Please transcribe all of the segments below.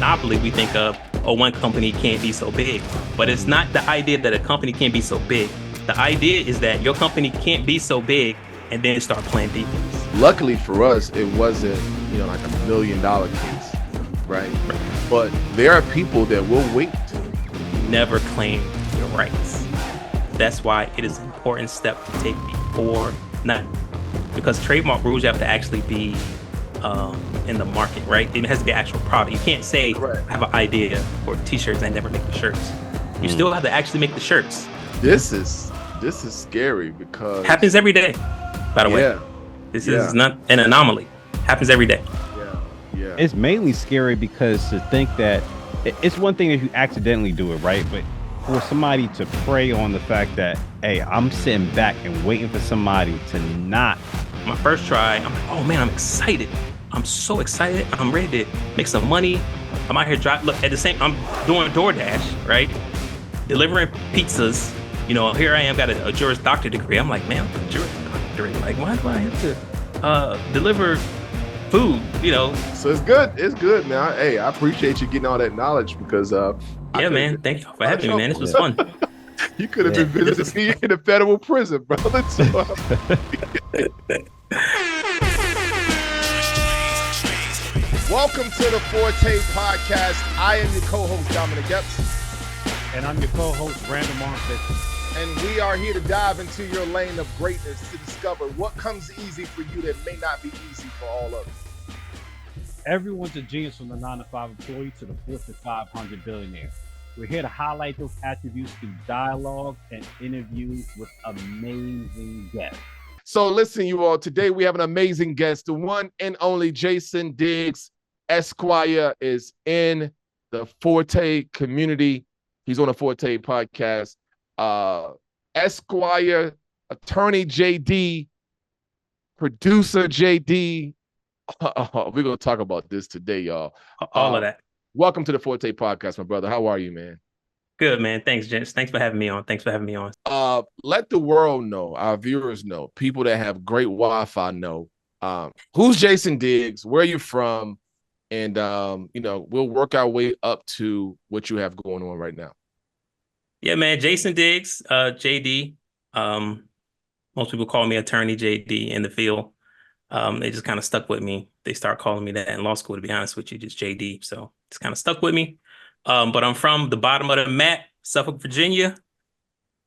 monopoly, we think of, oh, one company can't be so big. But it's not the idea that a company can't be so big. The idea is that your company can't be so big and then start playing defense. Luckily for us, it wasn't, like $1 million case, right? But there are people that will wait. Never claim your rights. That's why it is an important step to take before not. Because trademark rules, you have to actually be in the market, right? It has to be an actual product. You can't say, I have an idea for t-shirts and never make the shirts. You still have to actually make the shirts. This is scary because... Happens every day, by the way. This is not an anomaly. Happens every day. Yeah. It's mainly scary because to think that it's one thing if you accidentally do it, right? But for somebody to prey on the fact that, hey, I'm sitting back and waiting for somebody to not. My first try, I'm like, oh man, I'm excited. I'm so excited. I'm ready to make some money. I'm out here driving. Look, at the same, I'm doing DoorDash, right? Delivering pizzas. Here I am, got a Juris Doctor degree. I'm like, man, I'm a Juris Doctor. Like, why do I have to deliver food? So it's good. It's good, man. Hey, I appreciate you getting all that knowledge because man, thank you for having me, man. This was fun. You could have been visiting me in a federal prison, brother. Welcome to the Forte Podcast. I am your co-host, Dominic Epps. And I'm your co-host, Brandon Marfit. And we are here to dive into your lane of greatness to discover what comes easy for you that may not be easy for all others. Everyone's a genius from the 9-to-5 employee to the Fortune 500 billionaire. We're here to highlight those attributes through dialogue and interviews with amazing guests. So listen, you all, today we have an amazing guest. The one and only Jason Diggs, Esquire, is in the Forte community. He's on the Forte Podcast. Esquire, attorney JD, producer JD. We're going to talk about this today, y'all. All of that. Welcome to the Forte Podcast, my brother. How are you, man? Good, man. Thanks, gents. Thanks for having me on. Let the world know, our viewers know, people that have great Wi-Fi know, who's Jason Diggs, where are you from, and, we'll work our way up to what you have going on right now. Yeah, man. Jason Diggs, JD. Most people call me attorney JD in the field. They just kind of stuck with me. They start calling me that in law school, to be honest with you, just JD. So it's kind of stuck with me. But I'm from the bottom of the map, Suffolk, Virginia.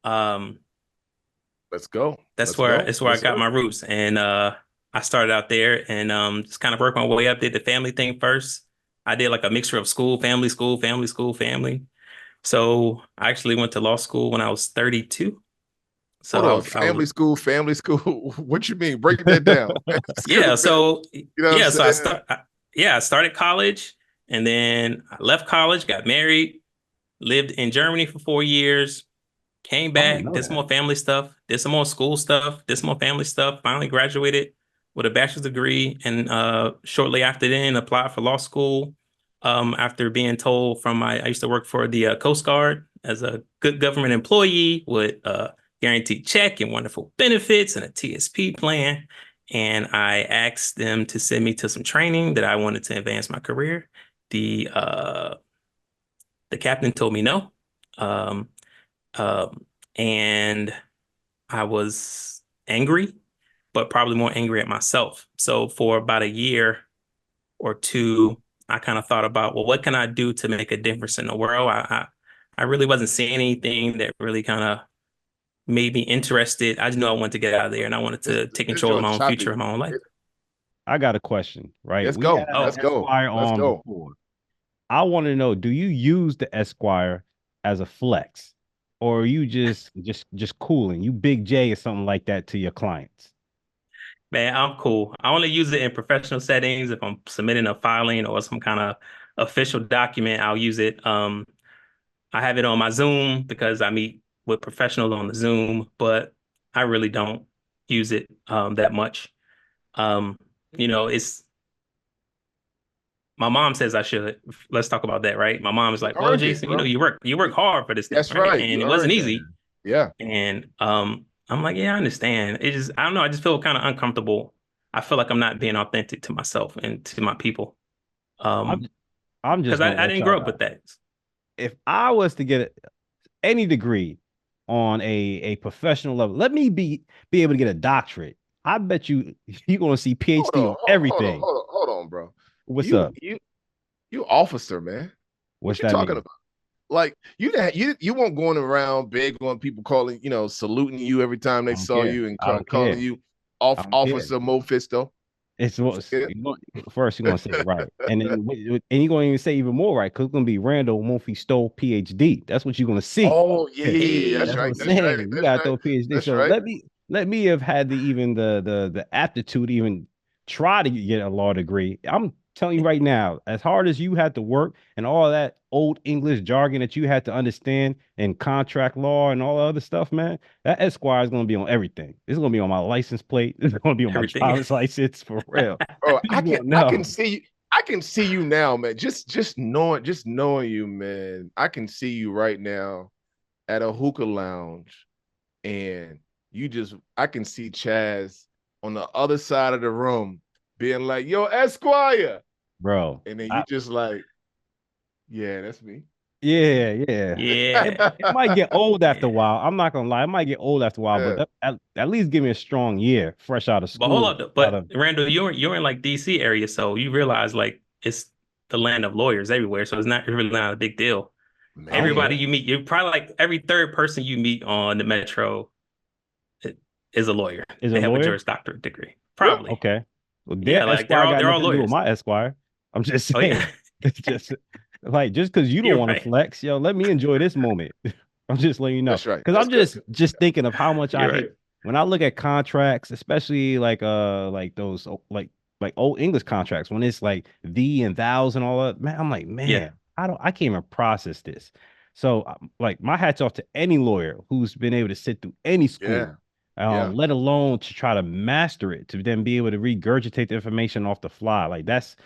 Let's go. That's where I got my roots. And I started out there and just kind of worked my way up. Did the family thing first. I did like a mixture of school, family. So I actually went to law school when I was 32. So hold on, family school. What you mean? Break that down. I started college and then I left college, got married, lived in Germany for 4 years, came back, did some more family stuff, did some more school stuff, did some more family stuff, finally graduated with a bachelor's degree. And shortly after then applied for law school. After being told I used to work for the Coast Guard as a good government employee with guaranteed check and wonderful benefits and a TSP plan. And I asked them to send me to some training that I wanted to advance my career. The captain told me no. And I was angry, but probably more angry at myself. So for about a year or two, I kind of thought about, well, what can I do to make a difference in the world? I really wasn't seeing anything that really kind of made me interested. I just knew I wanted to get out of there and I wanted to take control of my own future, my own life. I got a question, right? Let's go. I want to know, do you use the Esquire as a flex, or are you just cooling? You Big J or something like that to your clients? Man, I'm cool. I only use it in professional settings. If I'm submitting a filing or some kind of official document, I'll use it. I have it on my Zoom because I meet with professionals on the Zoom, but I really don't use it that much. It's my mom says I should. Let's talk about that, right? My mom is like, "Oh, Jason, you work hard for this thing, That's right. And it wasn't easy." Yeah. And I'm like, yeah, I understand. It just, I don't know. I just feel kind of uncomfortable. I feel like I'm not being authentic to myself and to my people. I'm just Because gonna I let didn't y'all grow up know. with that. If I was to get any degree on a professional level, let me be able to get a doctorate. I bet you're gonna see Hold PhD on, on everything. hold on, bro. What's You up? you you officer, man. What What's you that talking mean? about? Like you weren't going around big on people calling, saluting you every time they I don't saw care. you and I don't calling care. you I don't care. Officer Mephisto. It's what Yeah. first you're gonna say it right, and then and you're gonna even say even more right because it's gonna be Randall Murphy Stowe PhD. That's what you're gonna see. Oh yeah. That's Hey, That's what right. I'm That's right. saying. You That's gotta right. throw a PhD. That's So right. let me have had the aptitude to even try to get a law degree. I'm telling you right now, as hard as you had to work and all that old English jargon that you had to understand and contract law and all the other stuff, man, that Esquire is gonna be on everything. It's gonna be on my license plate. It's gonna be on my everything. driver's license for real. Bro, You gonna I can know, see you. I can see you now, man. Just knowing you, man. I can see you right now at a hookah lounge, and I can see Chaz on the other side of the room being like, "Yo, Esquire," bro. and then you just like, "Yeah, that's me." Yeah. It, Yeah. it might get old after a Yeah. while. I'm not gonna lie. It might get old after a while, but Yeah, at least give me a strong year, fresh out of But hold school. up, though. Out But of Randall, you're in like DC area, so you realize like it's the land of lawyers everywhere. So it's not really not a big deal. I don't Everybody care. man. you meet, you're probably like every third person you meet on the metro i- is a lawyer. Is a They have a lawyer? Juris Doctorate degree. Really? Probably. Okay. Well, Yeah, their like Esquire got they're all nothing to do with lawyers. my Esquire. I'm just Oh yeah, saying. It's just like just because you don't you're want to right. flex, yo, let me enjoy this moment. I'm just letting you know. That's right. Because I'm That's good. just thinking of how much I You're right. hate when I look at contracts, especially like those like old English contracts when it's like thee and thous and all that. Man, I'm like, Yeah. man, I can't even process this. So like my hat's off to any lawyer who's been able to sit through any school, Yeah, yeah. let alone to try to master it, to then be able to regurgitate the information off the fly. Like that's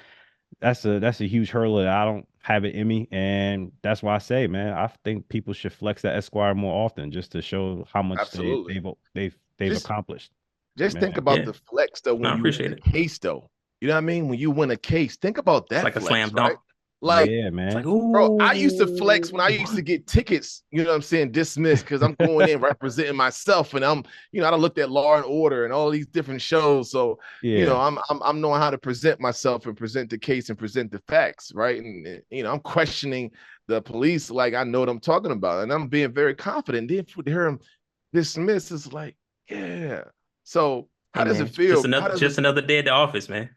a huge hurdle that I don't have it in me, and that's why I say, man, I think people should flex that Esquire more often just to show how much Absolutely. they've Just accomplished. just think Man, about Yeah. the flex though No, when I you win appreciate a it. case though. You know what I mean? When you win a case, think about It's that like a flex, slam right? dunk. Like, yeah, It's like, man. bro, I used to flex when I ooh. used to get tickets, you know what I'm saying, dismissed because I'm going in representing myself and I done looked at Law and Order and all these different shows. So, Yeah, I'm knowing how to present myself and present the case and present the facts, right? And I'm questioning the police like I know what I'm talking about. And I'm being very confident. Then to hear him dismissed, it's like, yeah. So Hey how does it man, feel? How does it just another day at the office, man.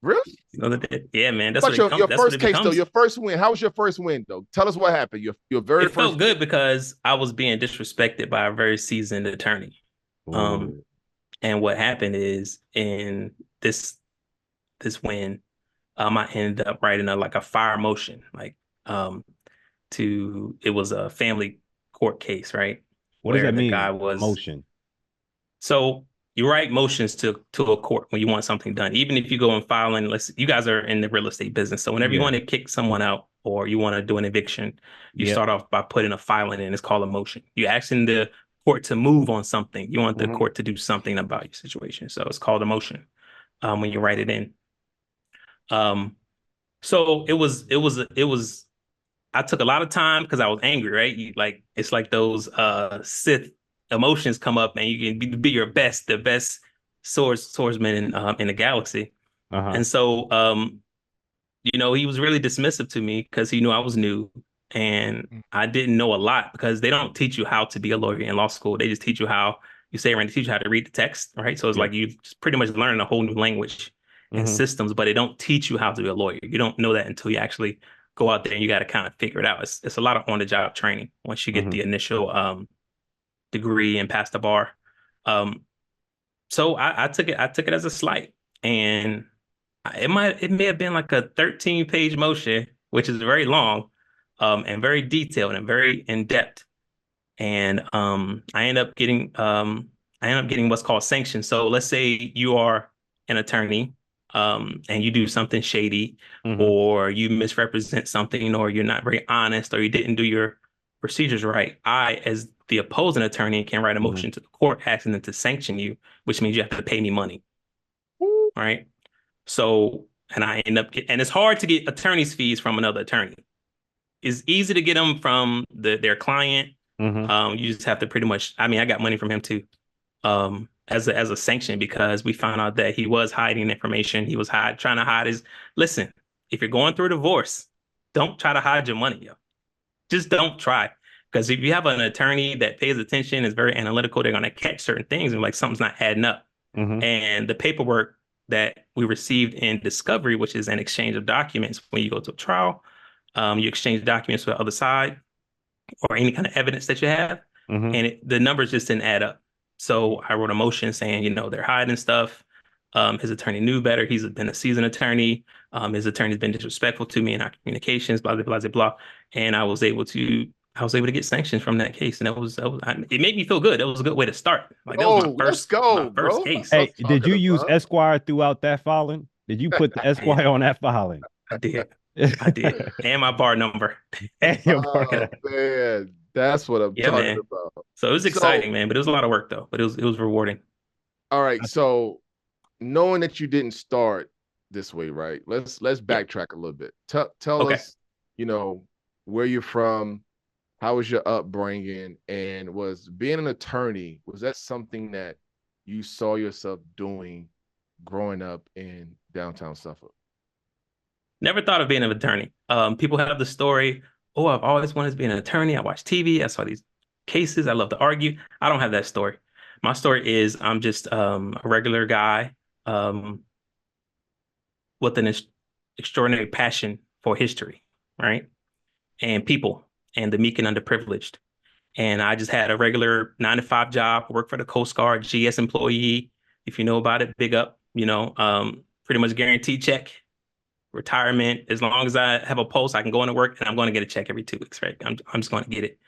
really? Another day. Yeah, man. How about your That's what first it case though? becomes. Your first win. How was your first win though? Tell us what happened. Your very It first felt win. good because I was being disrespected by a very seasoned attorney. Um, oh, and what happened is in this win, I ended up writing like a fire motion, like um it was a family court case, right? what does Where that the guy mean? was Emotion. so you write motions to a court when you want something done. Even if you go and file in, you guys are in the real estate business. So whenever you Yeah, want to kick someone out or you want to do an eviction, you yep. start off by putting a filing in. It's called a motion. You're asking the court to move on something. You want the Mhm. court to do something about your situation. So it's called a motion when you write it in. Um, so it was I took a lot of time because I was angry, right? It's like those Sith emotions come up and you can be your best, the best swordsman in the galaxy. Uh-huh. And so he was really dismissive to me because he knew I was new and I didn't know a lot because they don't teach you how to be a lawyer in law school. They just teach you how you say around, they teach you how to read the text, right? So it's Yeah. like you just pretty much learn a whole new language and Mm-hmm. systems, but they don't teach you how to be a lawyer. You don't know that until you actually go out there and you got to kind of figure it out. It's a lot of on the job training once you get Mm-hmm. the initial degree and pass the bar. Um, so I took it as a slight, and it may have been like a 13-page motion, which is very long, and very detailed and very in depth. And I end up getting what's called sanctions. So let's say you are an attorney, and you do something shady, Mm-hmm. or you misrepresent something, or you're not very honest, or you didn't do your procedures right. I, as the opposing attorney, can write a Mm-hmm. motion to the court asking them to sanction you, which means you have to pay me money. All right. So and I end up and it's hard to get attorney's fees from another attorney. It's easy to get them from their client. You just have to pretty much. I mean, I got money from him too, as a sanction because we found out that he was hiding information. He was trying to hide his. Listen, if you're going through a divorce, don't try to hide your money, yo. Just don't try. Because if you have an attorney that pays attention, is very analytical, they're going to catch certain things and like something's not adding up. And the paperwork that we received in discovery, which is an exchange of documents when you go to a trial, you exchange documents with the other side or any kind of evidence that you have, and the numbers just didn't add up. So I wrote a motion saying, they're hiding stuff. His attorney knew better. He's been a seasoned attorney. His attorney's been disrespectful to me in our communications, blah, blah, blah, blah, blah. And I was able to get sanctions from that case. And it made me feel good. That was a good way to start. Like that was my first case. Hey, did you use Esquire throughout that filing? Did you put the Esquire on that filing? I did. And my bar number. Man, that's what I'm talking about. So it was exciting, man, but it was a lot of work though. But it was rewarding. All right. So knowing that you didn't start this way, right? Let's backtrack a little bit. Tell us, where you're from, how was your upbringing, and was being an attorney, was that something that you saw yourself doing growing up in downtown Suffolk? Never thought of being an attorney. People have the story, oh, I've always wanted to be an attorney. I watch TV. I saw these cases. I love to argue. I don't have that story. My story is I'm just a regular guy with an extraordinary passion for history, right? And people and the meek and underprivileged. And I just had a regular 9-to-5 job, worked for the Coast Guard, GS employee. If you know about it, big up, pretty much guaranteed check, retirement. As long as I have a pulse, I can go into work and I'm going to get a check every 2 weeks, right? I'm just going to get it.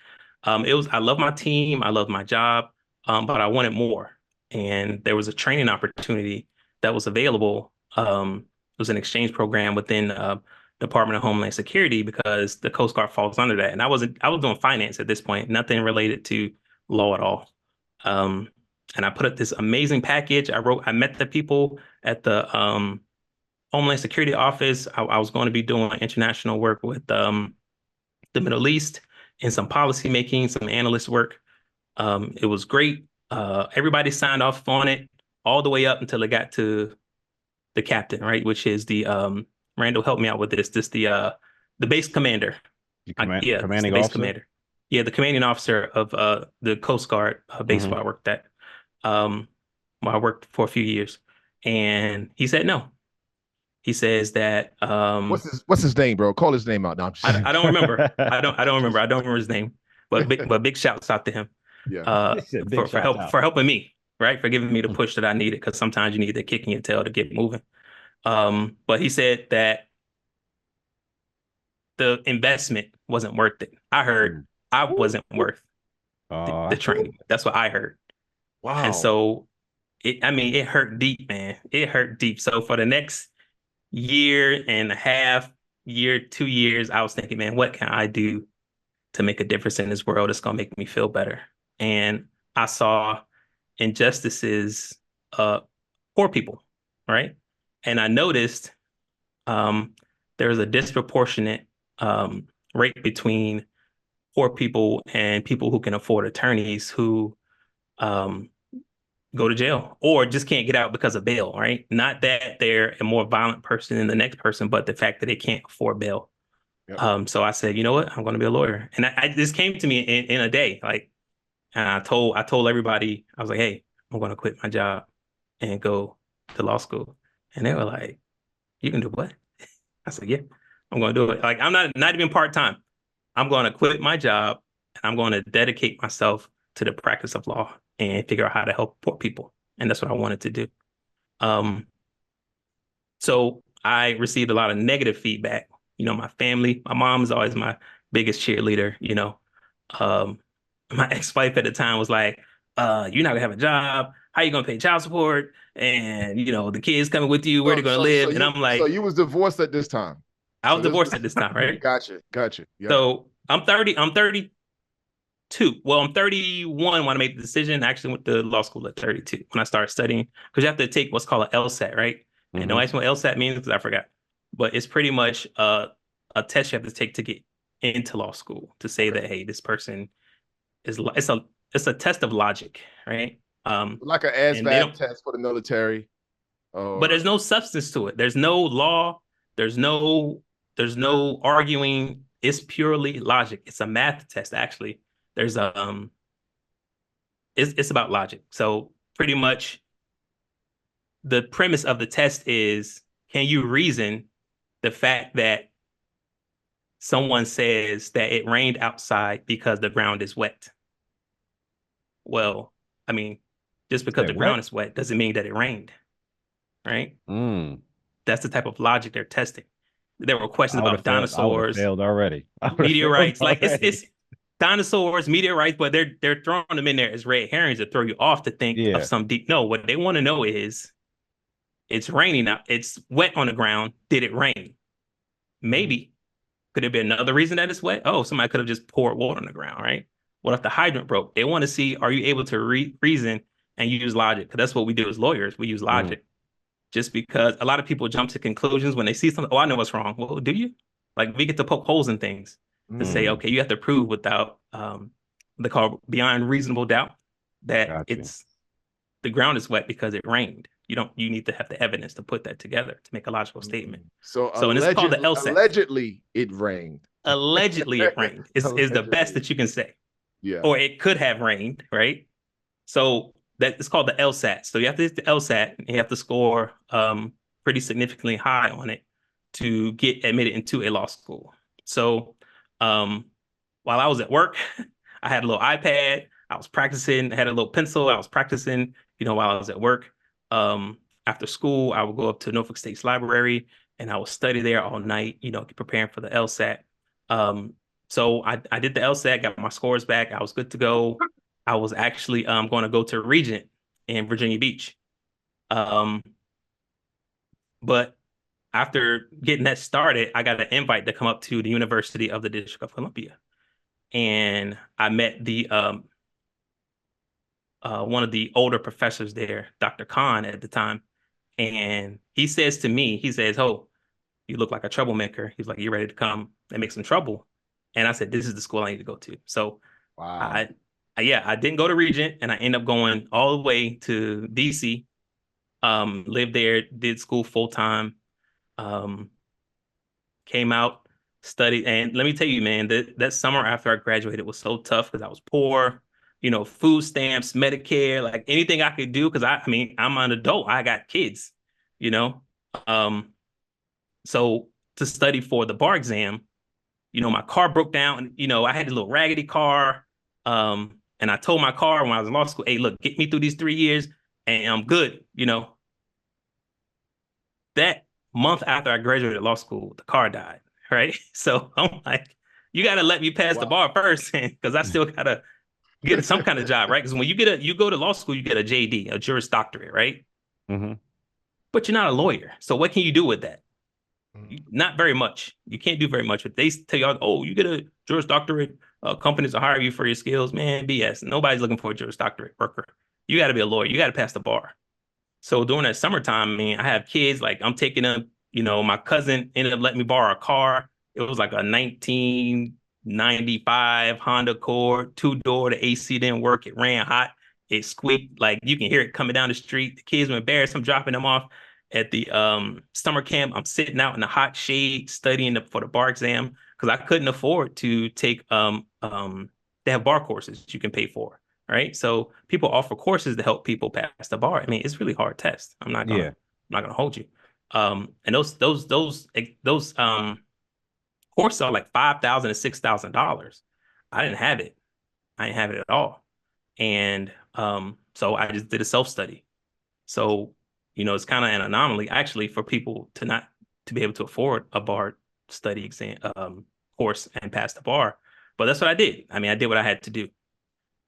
I love my team. I love my job, but I wanted more. And there was a training opportunity that was available. It was an exchange program within Department of Homeland Security because the Coast Guard falls under that. And I was doing finance at this point, nothing related to law at all. And I put up this amazing package. I met the people at the Homeland Security office. I was going to be doing international work with the Middle East and some policy making, some analyst work. It was great. Everybody signed off on it all the way up until it got to the captain, right? Which is the Randall, help me out with this. The base commander. Commanding base officer? Commander. Yeah, the commanding officer of the Coast Guard base where I worked at. Where I worked for a few years. And he said no. He says that what's his name, bro? Call his name out. No, I don't remember. I don't remember. I don't remember his name. But big shouts out to him. Yeah. For helping me, right? For giving me the push that I needed, because sometimes you need the kick in your tail to get moving. But he said that the investment wasn't worth it. I heard I wasn't worth the training. That's what I heard. Wow. And so it hurt deep, man. It hurt deep. So for the next year and a half, 2 years, I was thinking, man, what can I do to make a difference in this world that's going to make me feel better? And I saw injustices, poor people, right? And I noticed there was a disproportionate rate between poor people and people who can afford attorneys who go to jail or just can't get out because of bail, right? Not that they're a more violent person than the next person, but the fact that they can't afford bail. Yep. So I said, you know what? I'm going to be a lawyer. And this came to me in a day. Like, and I told everybody, I was like, hey, I'm going to quit my job and go to law school. And they were like, you can do what? I said, yeah, I'm going to do it. Like, I'm not even part-time. I'm going to quit my job and I'm going to dedicate myself to the practice of law and figure out how to help poor people. And that's what I wanted to do. So I received a lot of negative feedback. My family, my mom is always my biggest cheerleader. My ex-wife at the time was like, you're not gonna have a job. How are you gonna pay child support? And, the kids coming with you, where they're gonna live. And I'm like, so you was divorced at this time. I was divorced at this time, right? Gotcha. Yeah. So I'm 32. Well, I'm 31 when I made the decision. I actually went to law school at 32 when I started studying, because you have to take what's called an LSAT, right? And no idea what LSAT means because I forgot. but it's pretty much a test you have to take to get into law school to say that, hey, this person is it's a test of logic, right? Like an And they ASVAB don't, test for the military. but Or there's no substance to it. There's no law. There's no arguing. It's purely logic. It's a math test, actually. There's it's about logic. So pretty much the premise of the test is, can you reason the fact that someone says that it rained outside because the ground is wet? Well, I mean, just because Say the what? ground is wet doesn't mean that it rained, right? Mm. That's the type of logic they're testing. There were questions I would have about failed. I would have dinosaurs, failed already. I would have failed meteorites. Like already. it's dinosaurs, meteorites, but they're throwing them in there as red herrings to throw you off to think of Yeah. some deep. No, what they want to know is, it's raining out. It's wet on the ground. Did it rain? Maybe. Could it be another reason that it's wet? Oh, somebody could have just poured water on the ground, right? What if the hydrant broke? They want to see, are you able to reason and use logic? Because that's what we do as lawyers. We use logic. Just because a lot of people jump to conclusions when they see something. Oh, I know what's wrong. Well, do you? Like, we get to poke holes in things to say, okay, you have to prove without the call beyond reasonable doubt that Gotcha. the ground is wet because it rained. You need to have the evidence to put that together to make a logical statement. So And it's called the LSAT. allegedly it rained. Allegedly it rained is the best that you can say. Yeah. Or it could have rained, right? So that it's called the LSAT. So you have to hit the LSAT and you have to score pretty significantly high on it to get admitted into a law school. So while I was at work, I had a little iPad. I was practicing. I had a little pencil. I was practicing, while I was at work. After school, I would go up to Norfolk State's library and I would study there all night, preparing for the LSAT. So I did the LSAT, got my scores back. I was good to go. I was actually going to go to Regent in Virginia Beach. But after getting that started, I got an invite to come up to the University of the District of Columbia. And I met the one of the older professors there, Dr. Khan at the time. And he says to me, he says, "Oh, you look like a troublemaker." He's like, "You ready to come and make some trouble?" And I said, "This is the school I need to go to." So wow. I didn't go to Regent, and I ended up going all the way to DC. Lived there, did school full time. Came out, studied, and let me tell you, man, that summer after I graduated was so tough because I was poor. Food stamps, Medicare, like anything I could do, because I mean, I'm an adult. I got kids, you know. So to study for the bar exam, my car broke down. I had a little raggedy car. And I told my car when I was in law school, "Hey, look, get me through these 3 years and I'm good." That month after I graduated law school, the car died, right? So I'm like, you got to let me pass the bar first, because I still got to get some kind of job, right? Because when you go to law school, you get a JD, a Juris Doctorate, right? Mm-hmm. But you're not a lawyer. So what can you do with that? Not very much. You can't do very much. But they tell you, "Oh, you get a Juris Doctorate, companies will hire you for your skills." Man, BS. Nobody's looking for a Juris Doctorate worker. You got to be a lawyer. You got to pass the bar. So during that summertime, I mean, I have kids. Like, I'm taking them. My cousin ended up letting me borrow a car. It was like a 1995 Honda Accord, two-door. The AC didn't work. It ran hot. It squeaked. Like, you can hear it coming down the street. The kids were embarrassed. I'm dropping them off at the summer camp. I'm sitting out in the hot shade studying for the bar exam because I couldn't afford to take they have bar courses you can pay for, right? So people offer courses to help people pass the bar. I mean, it's really hard test. I'm not gonna hold you. And those courses are like $5,000 to $6,000. I didn't have it. I didn't have it at all. And so I just did a self-study. So it's kind of an anomaly actually for people to be able to afford a bar study exam course and pass the bar. But that's what I did. I mean, I did what I had to do.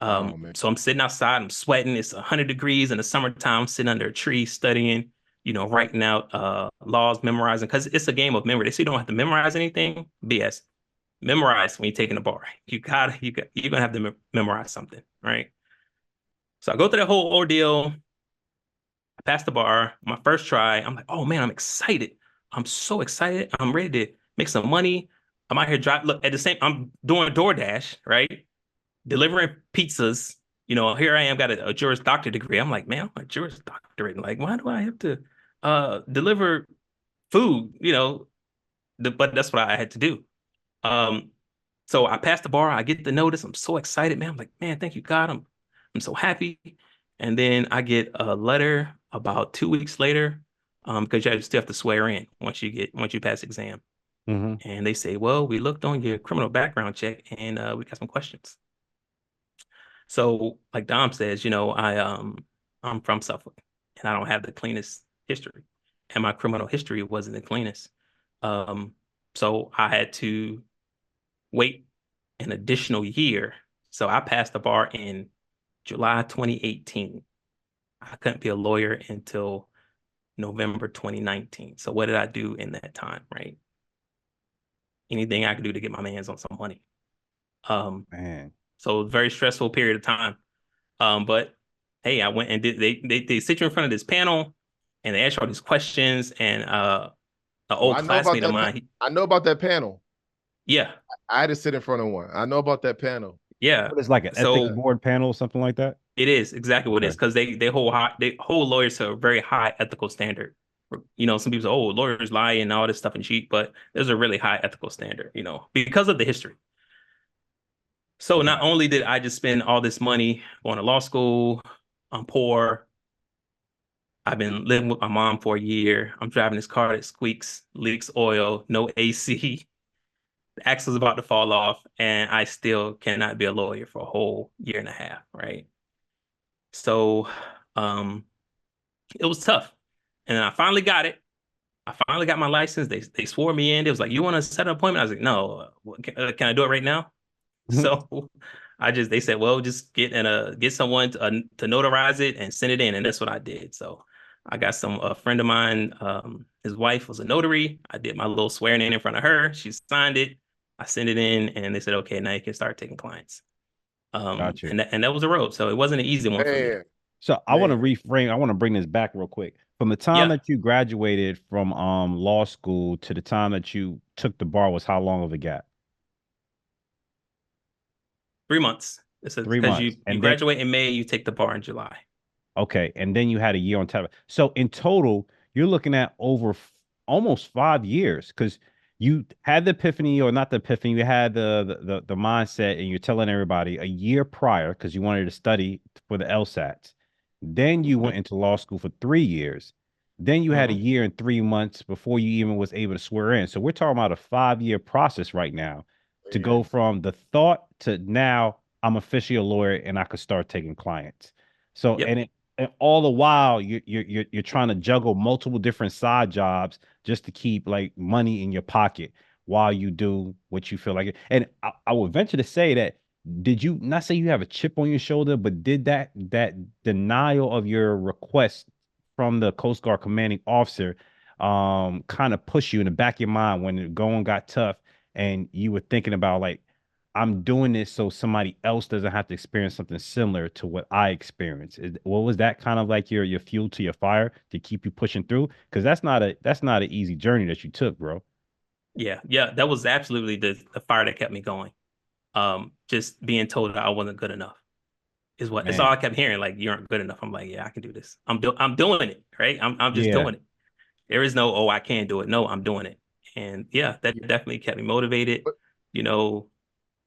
So I'm sitting outside, I'm sweating. It's 100 degrees in the summertime. I'm sitting under a tree studying, writing out laws, memorizing, because it's a game of memory. They say you don't have to memorize anything. BS. Memorize when you're taking a bar. You're gonna have to memorize something, right? So I go through that whole ordeal. I passed the bar, my first try. I'm like, "Oh man, I'm excited. I'm so excited. I'm ready to make some money. I'm out here look at the same. I'm doing DoorDash, right? Delivering pizzas. Here I am, got a Juris Doctor degree. I'm like, man, I'm a Juris Doctorate. Like, why do I have to deliver food? But that's what I had to do. Um, so I passed the bar. I get the notice. I'm so excited, man. I'm like, man, thank you, God. I'm so happy. And then I get a letter about 2 weeks later, because you still have to swear in once you pass the exam. Mm-hmm. And they say, well, we looked on your criminal background check and we got some questions. So, like Dom says, I'm from Suffolk and I don't have the cleanest history. And my criminal history wasn't the cleanest. Um, so I had to wait an additional year. So I passed the bar in July 2018. I couldn't be a lawyer until November 2019. So what did I do in that time, right? Anything I could do to get my hands on some money. Man. So very stressful period of time. But hey, I went and did they sit you in front of this panel and they ask you all these questions and an old classmate of mine. I know about that panel. Yeah. I had to sit in front of one. I know about that panel. Yeah. What is like an ethics board panel or something like that? It is exactly what it is, because they hold lawyers to a very high ethical standard. Some people say, oh, lawyers lie and all this stuff and cheat, but there's a really high ethical standard, because of the history. So not only did I just spend all this money going to law school, I'm poor. I've been living with my mom for a year. I'm driving this car that squeaks, leaks oil, no AC. The axle's about to fall off, and I still cannot be a lawyer for a whole year and a half, right? So it was tough. And then I finally got it. I finally got my license. They swore me in. It was like, you want to set an appointment? I was like, no. Can I do it right now? So they said, well, just get someone to notarize it and send it in. And that's what I did. So I got a friend of mine, his wife was a notary. I did my little swearing in front of her. She signed it. I sent it in and they said, okay, now you can start taking clients. Gotcha. And that was a road. So it wasn't an easy one for me. So I want to reframe. I want to bring this back real quick. From the time that you graduated from law school to the time that you took the bar was how long of a gap? 3 months. It says 3 because months. you graduate in May, you take the bar in July. Okay, and then you had a year on top. So in total, you're looking at over almost 5 years, because you had the epiphany, or not the epiphany, you had the mindset, and you're telling everybody a year prior because you wanted to study for the LSATs. Then you went into law school for 3 years. Then you had a year and 3 months before you even was able to swear in. So we're talking about a 5-year process right now to go from the thought to now I'm officially a lawyer and I could start taking clients. So and all the while you're trying to juggle multiple different side jobs just to keep like money in your pocket while you do what you feel like. And I would venture to say that, did you not say you have a chip on your shoulder, but did that denial of your request from the Coast Guard commanding officer kind of push you in the back of your mind when the going got tough and you were thinking about, like, I'm doing this so somebody else doesn't have to experience something similar to what I experienced? What was that kind of like your fuel to your fire to keep you pushing through? Because that's not an easy journey that you took, bro. Yeah, that was absolutely the fire that kept me going. Just being told that I wasn't good enough is it's all I kept hearing. Like, you aren't good enough. I'm like, yeah, I can do this. I'm doing it, right? I'm just doing it. There is no, oh, I can't do it. No, I'm doing it. And yeah, that definitely kept me motivated. But,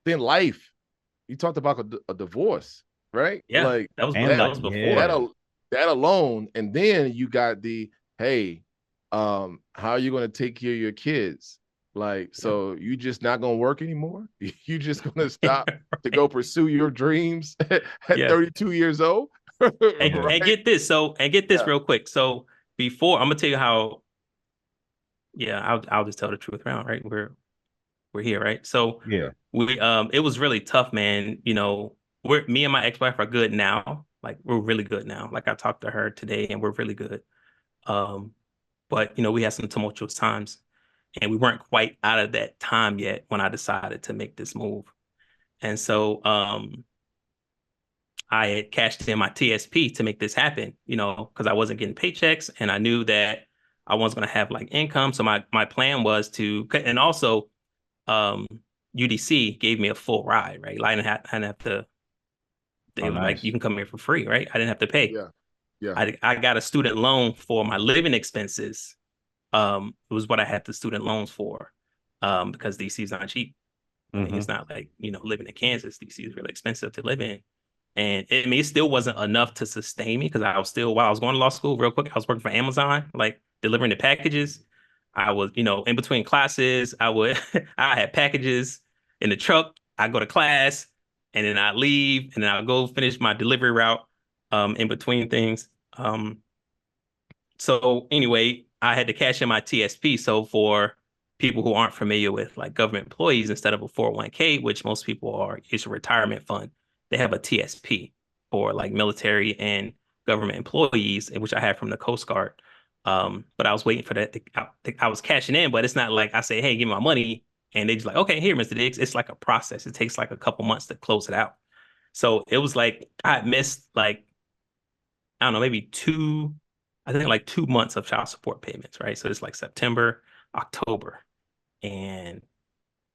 then life, you talked about a divorce, right? Yeah, like that was before. That alone, and then you got the, hey, how are you going to take care of your kids? Like, so you just not going to work anymore? You just going to stop to go pursue your dreams at 32 years old? And get this. Real quick. So before, I'm gonna tell you how. Yeah, I'll just tell the truth around, right? We're here, right? So we it was really tough, man. Me and my ex-wife are good now. Like, we're really good now. Like, I talked to her today and we're really good. But we had some tumultuous times and we weren't quite out of that time yet when I decided to make this move. And so I had cashed in my TSP to make this happen, because I wasn't getting paychecks and I knew that I wasn't going to have like income. So my plan was to, and also UDC gave me a full ride, right? Like, I didn't have to, they Oh, were like, nice. you can come here for free, right? I didn't have to pay. Yeah. Yeah. I got a student loan for my living expenses. It was what I had the student loans for, because DC is not cheap. Like, Mm-hmm. it's not like, living in Kansas. DC is really expensive to live in. And it still wasn't enough to sustain me because I was still, while I was going to law school, real quick, I was working for Amazon, like delivering the packages. I was, in between classes, I had packages in the truck. I go to class and then I leave and then I'll go finish my delivery route, in between things. So anyway, I had to cash in my TSP. So for people who aren't familiar with like government employees, instead of a 401k, which most people are, is a retirement fund, they have a TSP for like military and government employees, which I had from the Coast Guard. But I was waiting for that. I was cashing in, but it's not like I say, hey, give me my money. And they just like, okay, here, Mr. Diggs. It's like a process. It takes like a couple months to close it out. So it was like I missed like, I don't know, maybe I think like 2 months of child support payments, right? So it's like September, October. And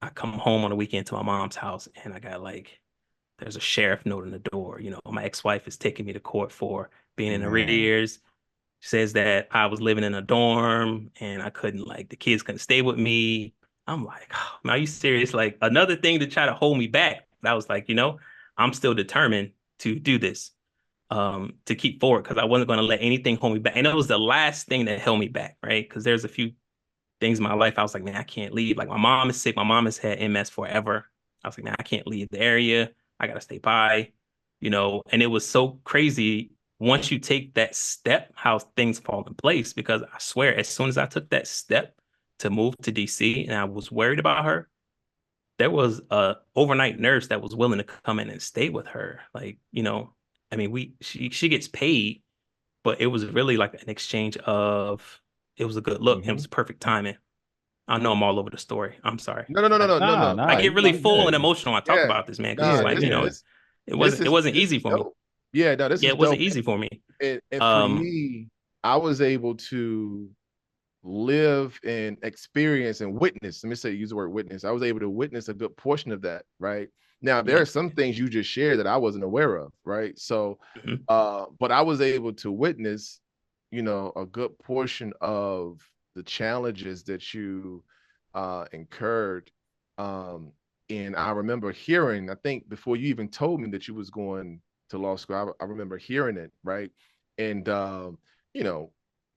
I come home on the weekend to my mom's house and I got like, there's a sheriff note in the door. My ex-wife is taking me to court for being in Man. arrears. Says that I was living in a dorm and I couldn't, like, the kids couldn't stay with me. I'm like, oh, man, are you serious? Like, another thing to try to hold me back. But I was like, I'm still determined to do this, to keep forward, because I wasn't going to let anything hold me back. And it was the last thing that held me back, right? Because there's a few things in my life I was like, man, I can't leave. Like, my mom is sick. My mom has had MS forever. I was like, man, I can't leave the area. I got to stay by. And it was so crazy once you take that step, how things fall in place. Because I swear, as soon as I took that step to move to DC and I was worried about her, there was a overnight nurse that was willing to come in and stay with her. Like, I mean, she gets paid, but it was really like an exchange of, it was a good look. It Mm-hmm. was perfect timing. I know I'm all over the story. I'm sorry. No, no, no, no, no, no, Nah, no. I nah, get you really you full and good. emotional when I talk Yeah. about this, man, because it's Nah, like, Yeah, yeah. it this wasn't is easy for me. dope. Yeah, no, this Yeah, is it wasn't dope. easy for me. And for Um, me, I was able to live and experience and witness. Let me say, use the word witness. I was able to witness a good portion of that, right? Now, there are yep. some things you just shared that I wasn't aware of, right? So, Mhm. but I was able to witness, a good portion of the challenges that you incurred. And I remember hearing, I think before you even told me that you was going to law school, I remember hearing it, right? And you know,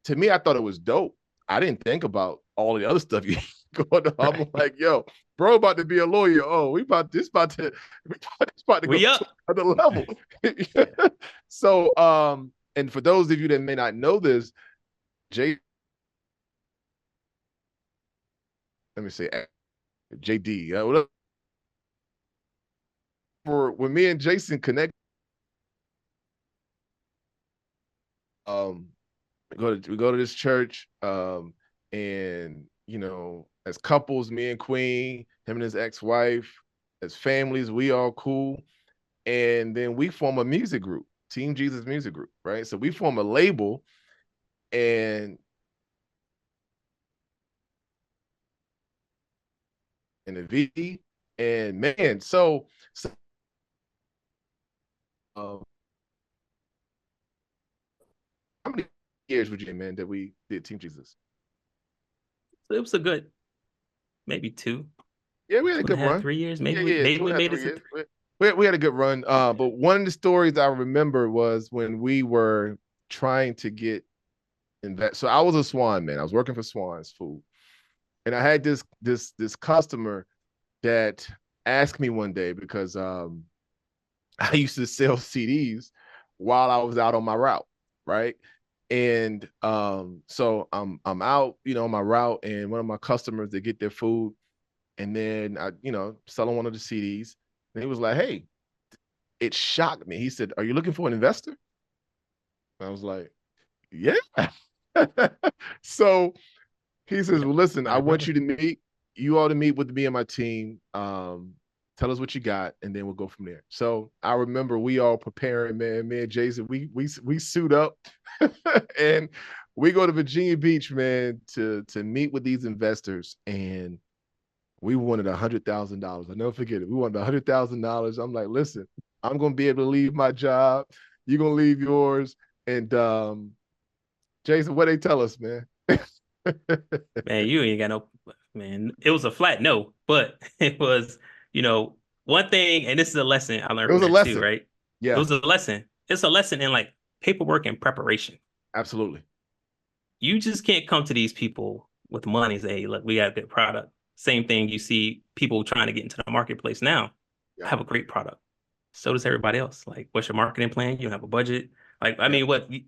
to me, I thought it was dope. I didn't think about all the other stuff you going on. I'm Right. like, yo, bro, about to be a lawyer. Oh, it's about to go We to up. another level. So, and for those of you that may not know this, Jay, let me say JD. For when me and Jason connect, um, we go to this church, and as couples, me and Queen, him and his ex-wife, as families, we all cool, and then we form a music group, Team Jesus Music Group, right? So we form a label, and a V, and man, so um, how many years would you say, man, that we did Team Jesus? It was a good, maybe two, Yeah, we had a two and a good half, run. 3 years. Yeah, Maybe we yeah, maybe two we and a half, made it 3 years. to. We had a good run. But one of the stories I remember was when we were trying to get invest. So I was a Swan man. I was working for Swan's Food, and I had this customer that asked me one day because I used to sell CDs while I was out on my route, right? And so I'm out, on my route, and one of my customers, they get their food, and then I, selling one of the CDs, and he was like, "Hey," it shocked me. He said, "Are you looking for an investor?" I was like, "Yeah." So he says, Yep. "Well, listen, I I want remember. you to meet. You all to meet with me and my team. Tell us what you got, and then we'll go from there." So I remember we all preparing, man. Me and Jason, we suit up, and we go to Virginia Beach, man, to meet with these investors, and we wanted $100,000. I'll never forget it. We wanted $100,000. I'm like, listen, I'm gonna be able to leave my job. You're gonna leave yours. And Jason, what they tell us, man? Man, you ain't got no, man. It was a flat no, but it was, one thing, and this is a lesson I learned It was from a that too, lesson. right? Yeah. It was a lesson. It's a lesson in like paperwork and preparation. Absolutely. You just can't come to these people with money and say, hey, look, we got a good product. Same thing you see people trying to get into the marketplace now. Yeah. I have a great product. So does everybody else. Like, what's your marketing plan? You don't have a budget. Like, I mean, what you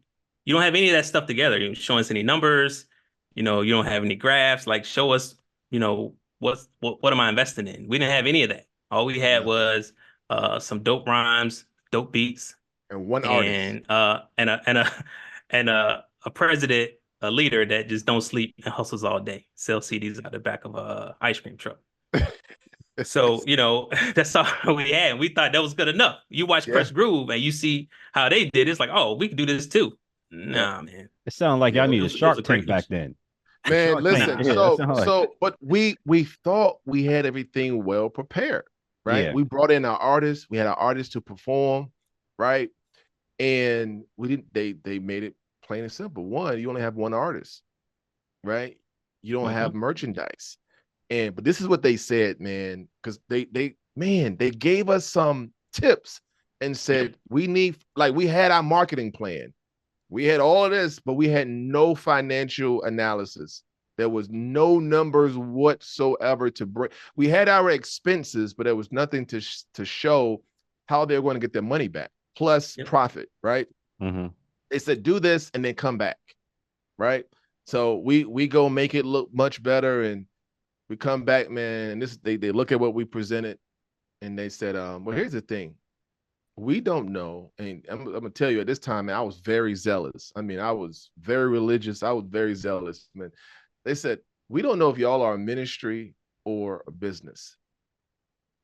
don't have any of that stuff together. You don't show us any numbers. You don't have any graphs. Like, show us, what am I investing in? We didn't have any of that. All we had was some dope rhymes, dope beats, and one and artist, a president, a leader that just don't sleep and hustles all day, sell CDs out the back of a ice cream truck. So, that's all we had. We thought that was good enough. You watch Crush Groove and you see how they did. It's like, oh, we can do this too. Nah, man. It sounded like y'all need a Shark Tank back then. Man, listen. Yeah, but we thought we had everything well prepared, right? Yeah. We brought in our artists. We had our artists to perform, right? And we didn't. They made it plain and simple. One, you only have one artist, right? You don't have merchandise. But this is what they said, man, because they gave us some tips and said we had our marketing plan. We had all of this, but we had no financial analysis. There was no numbers whatsoever to bring. We had our expenses, but there was nothing to show how they're going to get their money back, plus profit, right? Mm-hmm. They said, do this and then come back, right? So we go make it look much better, and we come back, man, and they look at what we presented, and they said, well, here's the thing. We don't know. And I'm going to tell you, at this time, man, I was very zealous. I mean, I was very religious. I was very zealous, man. They said, we don't know if y'all are a ministry or a business.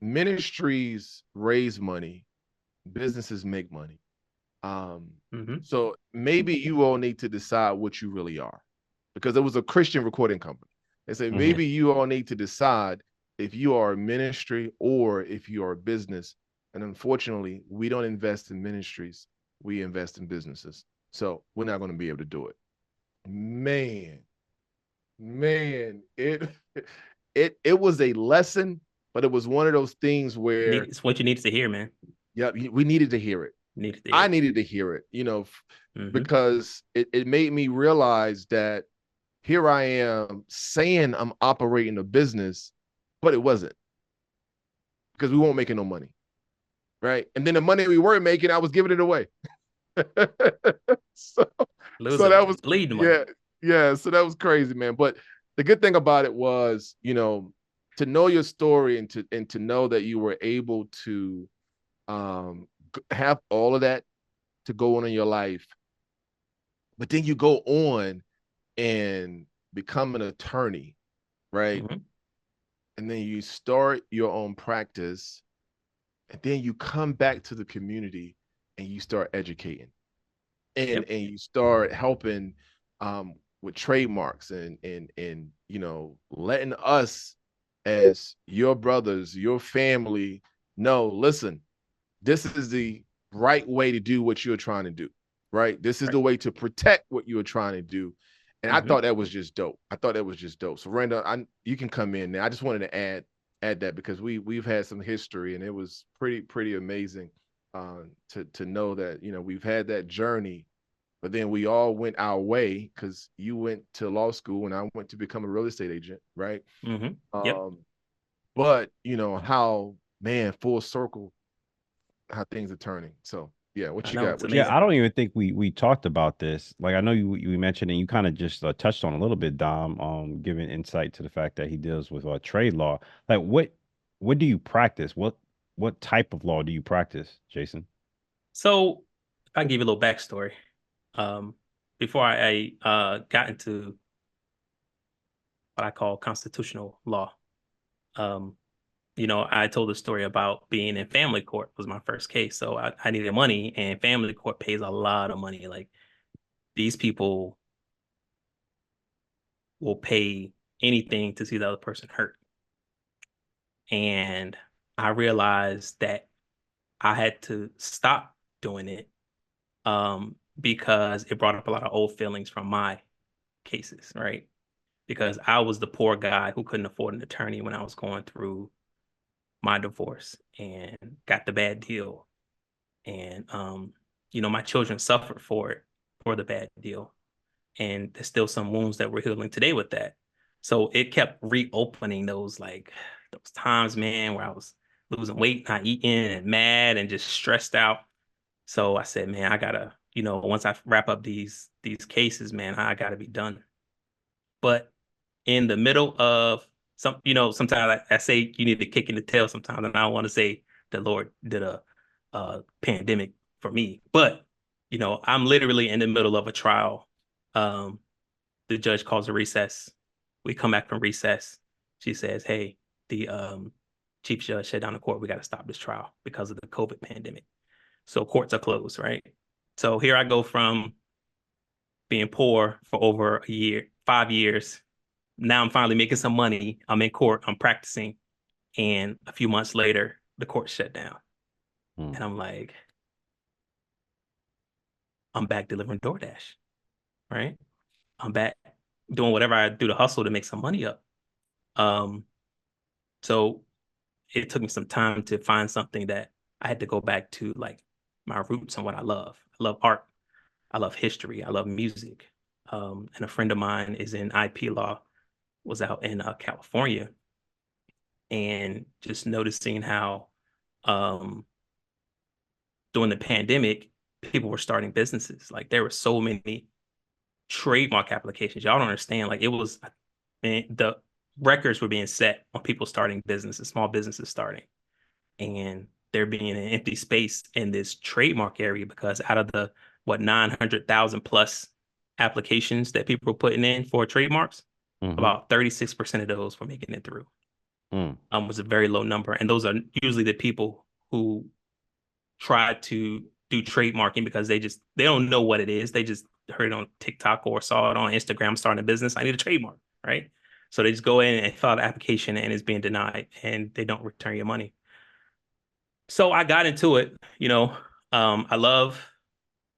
Ministries raise money. Businesses make money. So maybe you all need to decide what you really are, because it was a Christian recording company. They said, maybe you all need to decide if you are a ministry or if you are a business. And unfortunately, we don't invest in ministries. We invest in businesses. So we're not going to be able to do it. Man, it was a lesson, but it was one of those things where it's what you needed to hear, man. Yeah, we needed to hear it. I needed to hear it, because it made me realize that here I am saying I'm operating a business, but it wasn't, because we weren't making no money. Right. And then the money we were making, I was giving it away. so that was bleeding money. Yeah. So that was crazy, man. But the good thing about it was, to know your story and to know that you were able to have all of that to go on in your life. But then you go on and become an attorney, right? And then you start your own practice. And then you come back to the community and you start educating, and you start helping with trademarks and letting us as your brothers, your family know, listen, this is the right way to do what you're trying to do, right? This is the way to protect what you're trying to do. And I thought that was just dope. So Randall, you can come in now. I just wanted to add that, because we've had some history, and it was pretty amazing to know that we've had that journey, but then we all went our way, because you went to law school and I went to become a real estate agent, right? But how, man, full circle, how things are turning. So yeah, what you got? I don't even think we talked about this. Like, I know you mentioned, and you kind of just touched on a little bit, Dom, giving insight to the fact that he deals with trade law. Like, what do you practice? What type of law do you practice, Jason? So I can give you a little backstory. Before I got into what I call constitutional law, I told the story about being in family court was my first case. So I needed money, and family court pays a lot of money. Like, these people will pay anything to see the other person hurt. And I realized that I had to stop doing it because it brought up a lot of old feelings from my cases, right? Because I was the poor guy who couldn't afford an attorney when I was going through my divorce and got the bad deal. And my children suffered for the bad deal. And there's still some wounds that we're healing today with that. So it kept reopening those times, man, where I was losing weight, not eating, and mad and just stressed out. So I said, man, I gotta, once I wrap up these cases, man, I gotta be done. But in the middle of sometimes I say you need to kick in the tail sometimes, and I don't want to say the Lord did a pandemic for me, but I'm literally in the middle of a trial. The judge calls a recess. We come back from recess. She says, hey, the chief judge shut down the court. We got to stop this trial because of the COVID pandemic. So courts are closed, right? So here I go from being poor for over a year, 5 years. Now I'm finally making some money. I'm in court. I'm practicing. And a few months later, the court shut down. And I'm like, I'm back delivering DoorDash, right? I'm back doing whatever I do to hustle to make some money up. So it took me some time to find something that I had to go back to, like my roots and what I love. I love art. I love history. I love music. And a friend of mine is in IP law, was out in California, and just noticing how during the pandemic, people were starting businesses. Like there were so many trademark applications. Y'all don't understand. Like it was, the records were being set on people starting businesses, small businesses starting, and there being an empty space in this trademark area because out of the 900,000 plus applications that people were putting in for trademarks, about 36% of those were making it through. Was a very low number, and those are usually the people who try to do trademarking because they don't know what it is. They just heard it on TikTok or saw it on Instagram, starting a business. I need a trademark, right? So they just go in and file the application and it's being denied and they don't return your money. So I got into it, I love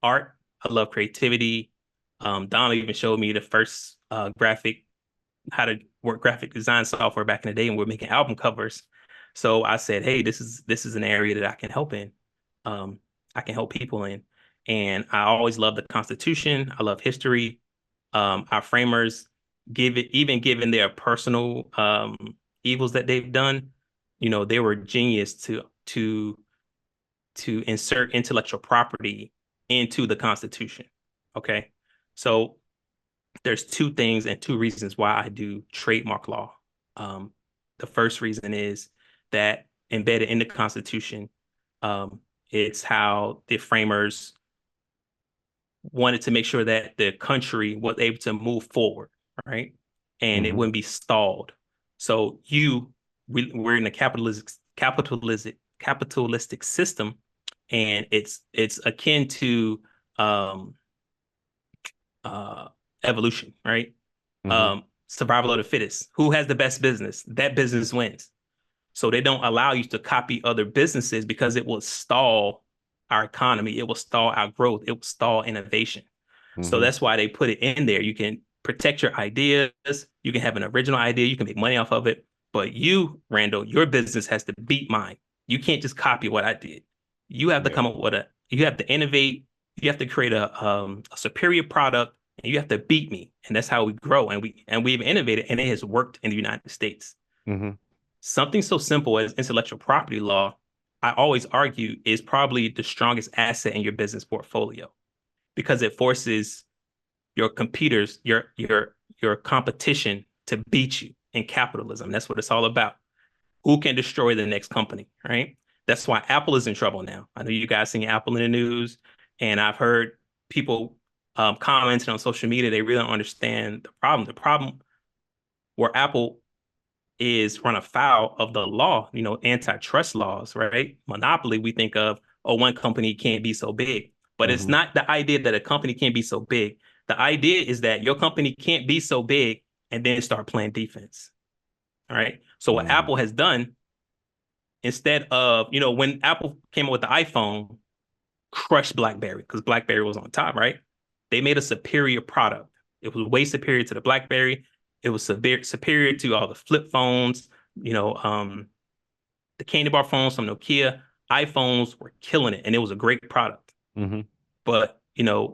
art. I love creativity. Dom even showed me the first how to work graphic design software back in the day, and we're making album covers. So I said, hey, this is an area that I can help in. I can help people in. And I always love the Constitution. I love history. Our framers, given their personal evils that they've done, they were genius to insert intellectual property into the Constitution. Okay. So there's two things and two reasons why I do trademark law. The first reason is that embedded in the Constitution, it's how the framers wanted to make sure that the country was able to move forward, right? And it wouldn't be stalled. So we're in a capitalistic system, and it's akin to evolution, right? Survival of the fittest. Who has the best business? That business wins. So they don't allow you to copy other businesses because it will stall our economy. It will stall our growth. It will stall innovation. So that's why they put it in there. You can protect your ideas. You can have an original idea. You can make money off of it. But you, Randall, your business has to beat mine. You can't just copy what I did. You have to come up with you have to innovate. You have to create a superior product, and you have to beat me. And that's how we grow. And we've innovated, and it has worked in the United States. Something so simple as intellectual property law, I always argue, is probably the strongest asset in your business portfolio, because it forces your competitors, your competition, to beat you in capitalism. That's what it's all about. Who can destroy the next company, right? That's why Apple is in trouble now. I know you guys seen Apple in the news, and I've heard people commenting on social media. They really don't understand the problem. The problem where Apple is run afoul of the law, antitrust laws, right? Monopoly, we think of, one company can't be so big. But it's not the idea that a company can't be so big. The idea is that your company can't be so big and then start playing defense. All right. So what Apple has done, instead of, when Apple came up with the iPhone, crushed BlackBerry because BlackBerry was on top, right? They made a superior product. It was way superior to the BlackBerry. It was superior to all the flip phones, the candy bar phones from Nokia. iPhones were killing it, and it was a great product. Mm-hmm. But,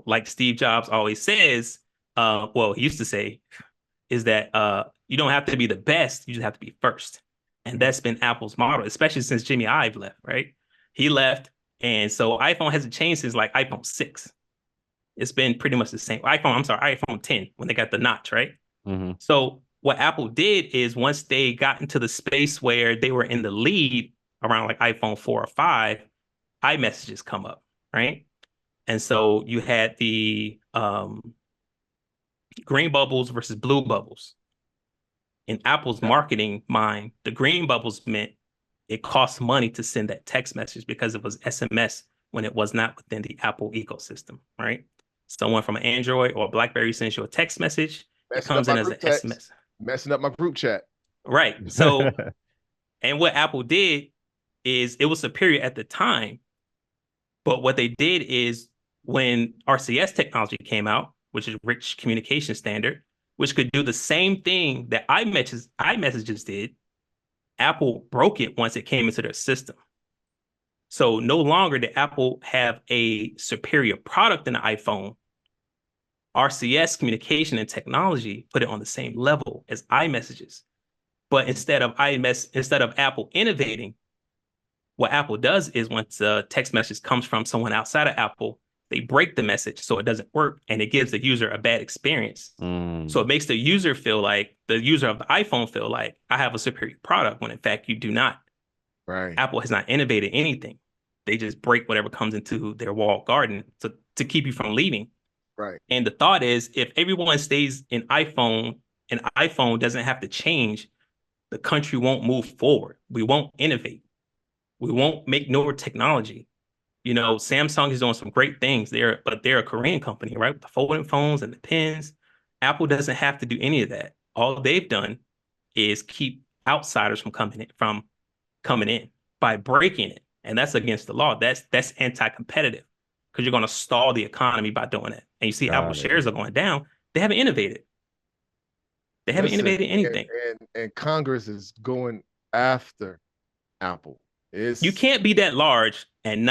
like Steve Jobs always says, he used to say, is that you don't have to be the best, you just have to be first. And that's been Apple's model, especially since Jimmy Ive left, right? He left, and so iPhone hasn't changed since like iPhone 6. It's been pretty much the same. iPhone 10, when they got the notch, right? Mm-hmm. So what Apple did is once they got into the space where they were in the lead around like iPhone 4 or 5, iMessages come up, right? And so you had the green bubbles versus blue bubbles. In Apple's marketing mind, the green bubbles meant it costs money to send that text message because it was SMS when it was not within the Apple ecosystem, right? Someone from an Android or BlackBerry sends you a text message, it comes in as an SMS. Messing up my group chat. Right. So, and what Apple did is it was superior at the time, but what they did is when RCS technology came out, which is rich communication standard, which could do the same thing that iMessages did, Apple broke it once it came into their system. So no longer did Apple have a superior product than the iPhone. RCS communication and technology put it on the same level as iMessages. But instead of Apple innovating, what Apple does is once a text message comes from someone outside of Apple, they break the message so it doesn't work, and it gives the user a bad experience. So it makes the user of the iPhone feel like I have a superior product when in fact you do not. Right. Apple has not innovated anything. They just break whatever comes into their walled garden to keep you from leaving. Right. And the thought is if everyone stays in iPhone and iPhone doesn't have to change, the country won't move forward. We won't innovate. We won't make newer technology. Samsung is doing some great things there, but they're a Korean company, right? With the folding phones and the pens. Apple doesn't have to do any of that. All they've done is keep outsiders from coming in by breaking it. And that's against the law. That's anti-competitive because you're going to stall the economy by doing it. And you see Apple shares are going down. They haven't innovated. They haven't innovated anything. And Congress is going after Apple. You can't be that large and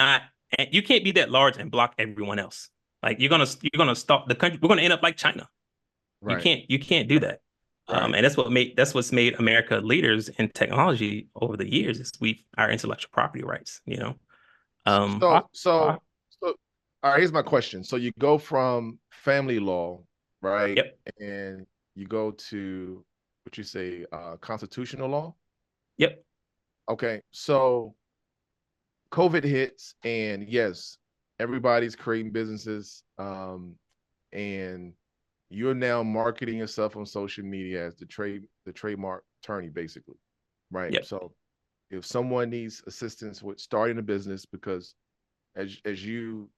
you can't be that large and block everyone else. Like you're gonna stop the country. We're gonna end up like China. Right. You can't do that. Right. And that's what's made America leaders in technology over the years is our intellectual property rights. So all right, here's my question. So you go from family law, right? Yep. And you go to what you say, constitutional law? Yep. Okay. So COVID hits, and yes, everybody's creating businesses. And you're now marketing yourself on social media as the trademark attorney, basically. Right. Yep. So if someone needs assistance with starting a business, because as you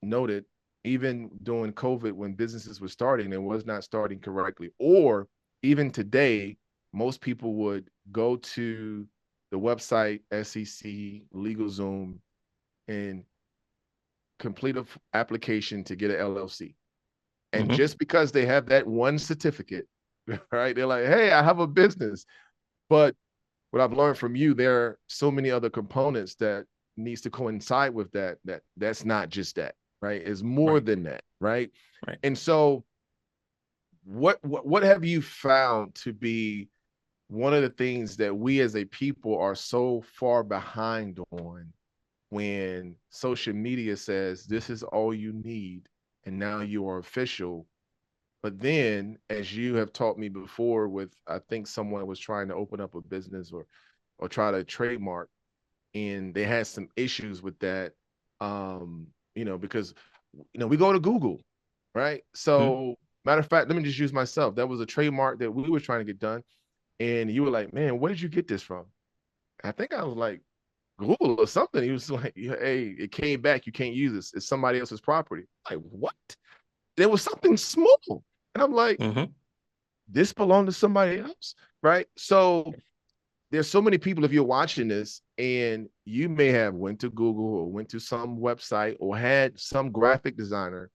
noted, even during COVID, when businesses were starting, it was not starting correctly. Or even today, most people would go to the website, SEC, LegalZoom, and complete an application to get an LLC. And just because they have that one certificate, right, they're like, hey, I have a business. But what I've learned from you, there are so many other components that needs to coincide with that's not just that, right? It's more than that, right? Right. And so what have you found to be one of the things that we as a people are so far behind on when social media says this is all you need and now you are official? But then, as you have taught me before with, I think someone was trying to open up a business or try to trademark, and they had some issues with that, because, we go to Google, right? So matter of fact, let me just use myself. That was a trademark that we were trying to get done. And you were like, man, where did you get this from? I think I was like, Google or something. He was like, hey, it came back. You can't use this. It's somebody else's property. Like, what? There was something small. And I'm like, this belonged to somebody else, right? So there's so many people, if you're watching this and you may have went to Google or went to some website or had some graphic designer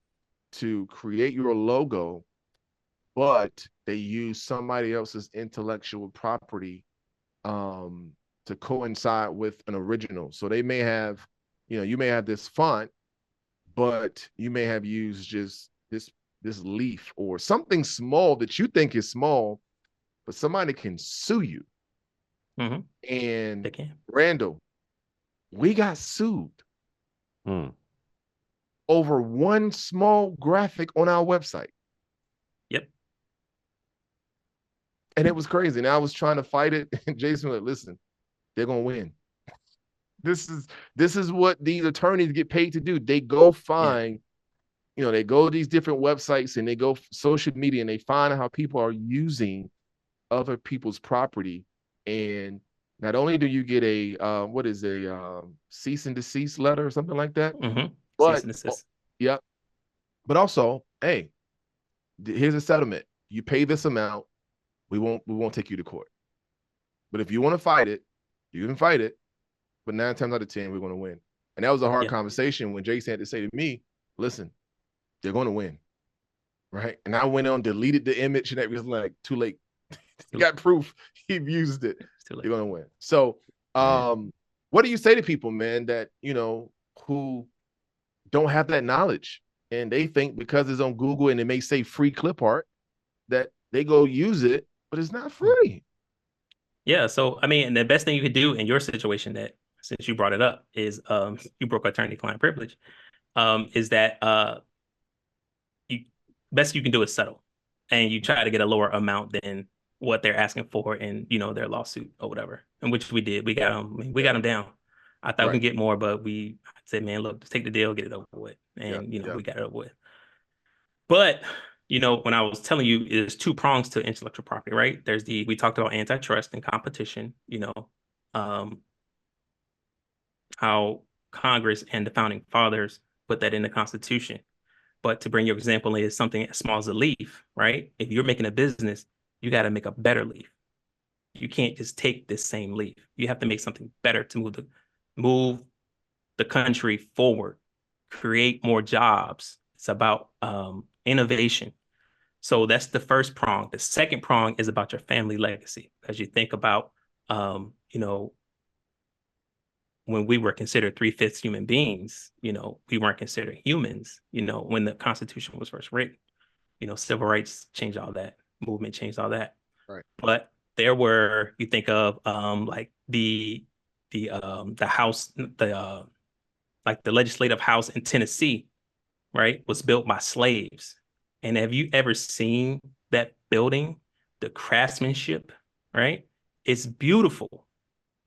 to create your logo, but they use somebody else's intellectual property to coincide with an original. So they may have, you may have this font, but you may have used just this leaf or something small that you think is small, but somebody can sue you. Mm-hmm. And They can. Randall, we got sued over one small graphic on our website. Yep. And it was crazy. And I was trying to fight it. And Jason was like, listen, they're gonna win. This is what these attorneys get paid to do. They go find, they go to these different websites and they go social media and they find how people are using other people's property. And not only do you get a cease and desist letter or something like that, but cease and desist. Yeah, but also, hey, here's a settlement. You pay this amount, we won't take you to court. But if you want to fight it, you can fight it. But 9 times out of 10, we're going to win. And that was a hard conversation when Jason had to say to me, listen, they're going to win. Right. And I went on, deleted the image, and that was like, too late. You got proof. You've used it. You're going to win. So what do you say to people, man, that, who don't have that knowledge and they think because it's on Google and it may say free clip art that they go use it, but it's not free? Yeah. So, I mean, the best thing you could do in your situation, that since you brought it up, is you broke attorney-client privilege, is that best you can do is settle, and you try to get a lower amount than what they're asking for in their lawsuit or whatever, and which we did. We got them down. I thought we could get more, but I said, man, look, just take the deal, get it over with, and we got it over with. But when I was telling you, there's 2 prongs to intellectual property, right? We talked about antitrust and competition, how Congress and the founding fathers put that in the Constitution. But to bring your example is something as small as a leaf, right? If you're making a business, you got to make a better leaf. You can't just take this same leaf. You have to make something better to move the country forward, create more jobs. It's about innovation. So that's the first prong. The second prong is about your family legacy, because you think about, when we were considered 3/5 human beings, we weren't considered humans, when the Constitution was first written. Civil rights changed all that, movement changed all that. Right. But there were, you think of like the house, like the legislative house in Tennessee, right, was built by slaves. And have you ever seen that building, the craftsmanship, right? It's beautiful,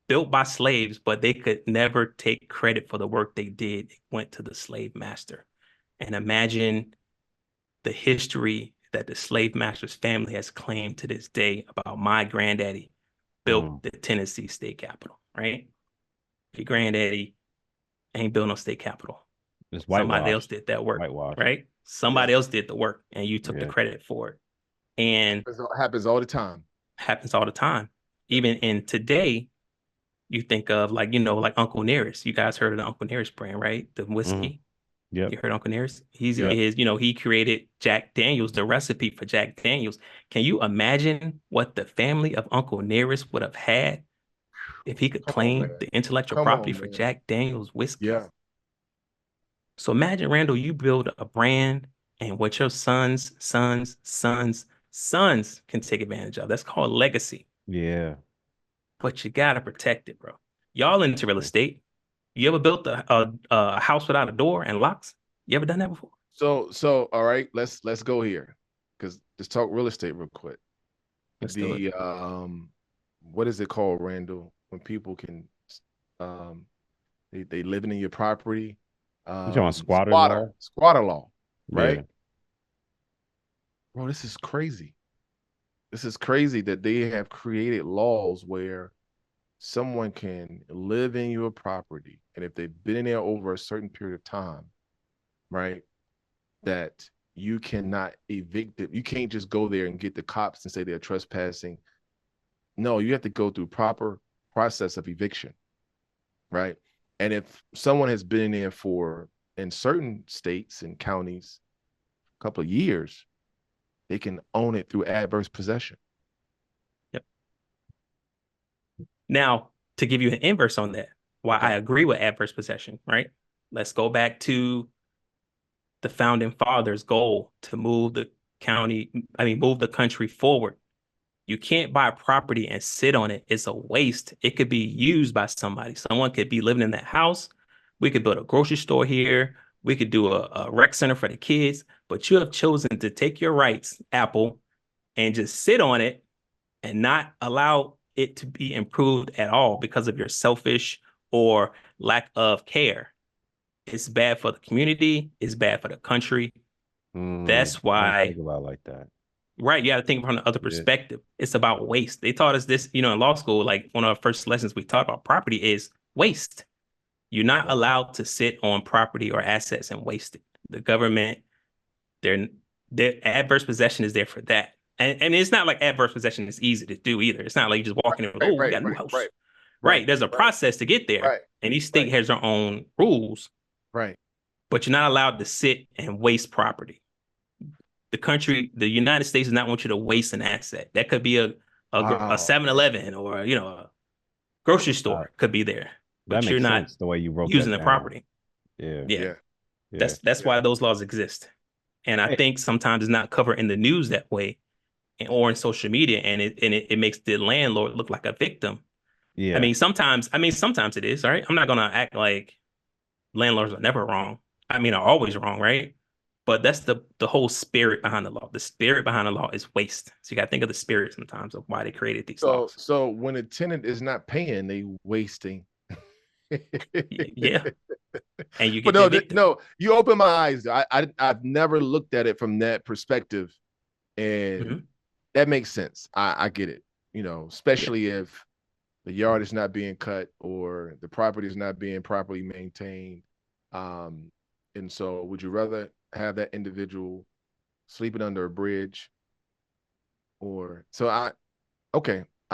built by slaves, but they could never take credit for the work they did. It went to the slave master. And imagine the history that the slave master's family has claimed to this day about my granddaddy built the Tennessee state capitol, right? Your granddaddy ain't built no state capitol. Somebody else did that work, right? Somebody else did the work, and you took the credit for it. And happens all the time. Happens all the time. Even in today, you think of like Uncle Nearest. You guys heard of the Uncle Nearest brand, right? The whiskey. Yeah. You heard Uncle Nearest? He created Jack Daniels, the recipe for Jack Daniels. Can you imagine what the family of Uncle Nearest would have had if he could claim the intellectual property for Jack Daniels whiskey? Yeah. So imagine, Randall, you build a brand and what your sons can take advantage of. That's called legacy. Yeah. But you gotta protect it, bro. Y'all into real estate. You ever built a house without a door and locks? You ever done that before? So all right, let's go here, because let's talk real estate real quick. Let's do it. What is it called, Randall? When people can they living in your property. You're talking squatter law, right? Yeah. Bro, this is crazy. This is crazy that they have created laws where someone can live in your property, and if they've been in there over a certain period of time, right, that you cannot evict them. You can't just go there and get the cops and say they're trespassing. No, you have to go through proper process of eviction, right? And if someone has been in there for, in certain states and counties, a couple of years, they can own it through adverse possession. Yep. Now, to give you an inverse on that, why I agree with adverse possession, right? Let's go back to the founding fathers' goal to move the country forward. You can't buy property and sit on it. It's a waste. It could be used by somebody. Someone could be living in that house. We could build a grocery store here. We could do a rec center for the kids. But you have chosen to take your rights, Apple, and just sit on it and not allow it to be improved at all because of your selfish or lack of care. It's bad for the community. It's bad for the country. That's why. I think about it like that. Right. You got to think from the other perspective. It's about waste. They taught us this, in law school, like one of our first lessons we taught about property is waste. You're not allowed to sit on property or assets and waste it. The government, their adverse possession is there for that. And it's not like adverse possession is easy to do either. It's not like you just walk in and we got a new house. Right. There's a process to get there. Right. And each state has their own rules. Right. But you're not allowed to sit and waste property. The country, the United States does not want you to waste an asset. That could be a 7-Eleven or, a grocery store could be there. But you're not the way you wrote using the property. Yeah. That's why those laws exist. And I think sometimes it's not covered in the news that way or in social media, and it makes the landlord look like a victim. Yeah. I mean, sometimes it is, right? I'm not gonna act like landlords are never wrong. Are always wrong, right? But that's the whole spirit behind the law. The spirit behind the law is waste. So you got to think of the spirit sometimes of why they created these laws. So when a tenant is not paying, they wasting. Yeah. And you get you open my eyes. I've never looked at it from that perspective, and that makes sense. I get it. Especially if the yard is not being cut or the property is not being properly maintained. And so would you rather have that individual sleeping under a bridge I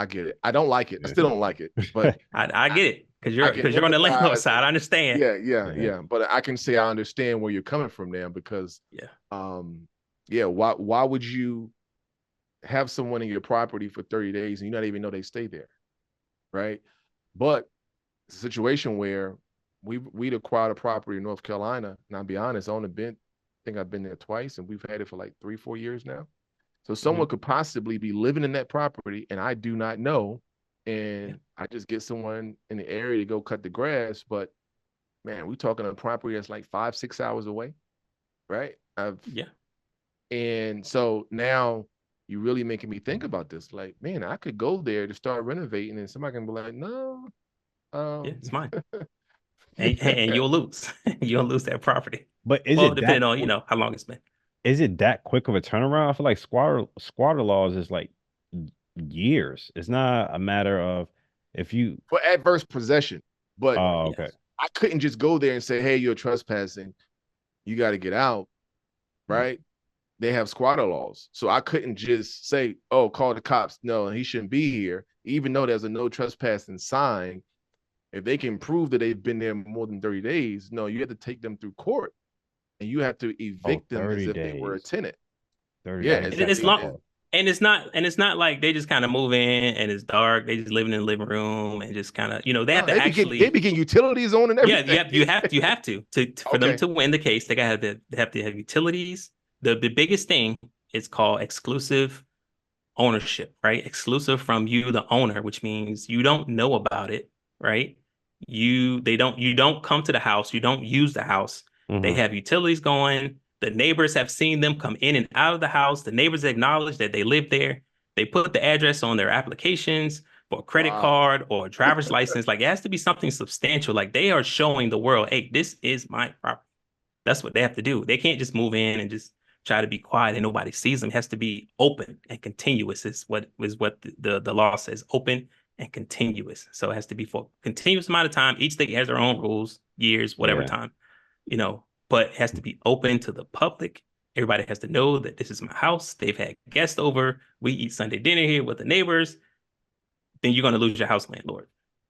get it. I don't like it. I still don't like it, but I get it because you're on the landlord side. I understand. Yeah. But I can say I understand where you're coming from now because why would you have someone in your property for 30 days and you not even know they stay there, right? But it's a situation where we'd acquired a property in North Carolina, and I'll be honest, I think I've been there twice, and we've had it for like 3-4 years now. So someone could possibly be living in that property, and I do not know, and I just get someone in the area to go cut the grass, but man, we're talking a property that's like 5-6 hours away, right? And so now you're really making me think about this. Like, man, I could go there to start renovating, and somebody can be like, no. It's mine. and you'll lose. You'll lose that property. But depending on how long it's been. Is it that quick of a turnaround? I feel like squatter laws is like years. It's not a matter of for adverse possession. But okay. I couldn't just go there and say, hey, you're trespassing. You got to get out. Right? They have squatter laws. So I couldn't just say, oh, call the cops. No, he shouldn't be here. Even though there's a no trespassing sign. If they can prove that they've been there more than 30 days, no, you have to take them through court and you have to evict them as if they were a tenant. 30 days. It's long. And it's not like they just kind of move in and it's dark. They just living in the living room and just kind of, they have to they begin utilities on and everything. Yeah, you have to for them to win the case. They have to have utilities. The biggest thing is called exclusive ownership, right? Exclusive from you, the owner, which means you don't know about it, right? You don't come to the house. You don't use the house. They have utilities going. The neighbors have seen them come in and out of the house. The neighbors acknowledge that they live there. They put the address on their applications for a credit card or a driver's license. Like, it has to be something substantial. Like, they are showing the world, hey, this is my property. That's what they have to do. They can't just move in and just try to be quiet and nobody sees them. It has to be open and continuous is what the law says, open and continuous. So it has to be for a continuous amount of time. Each state has their own rules, years, whatever time, but it has to be open to the public Everybody has to know that this is my house. They've had guests over. We eat Sunday dinner here with the neighbors. Then you're going to lose your house landlord.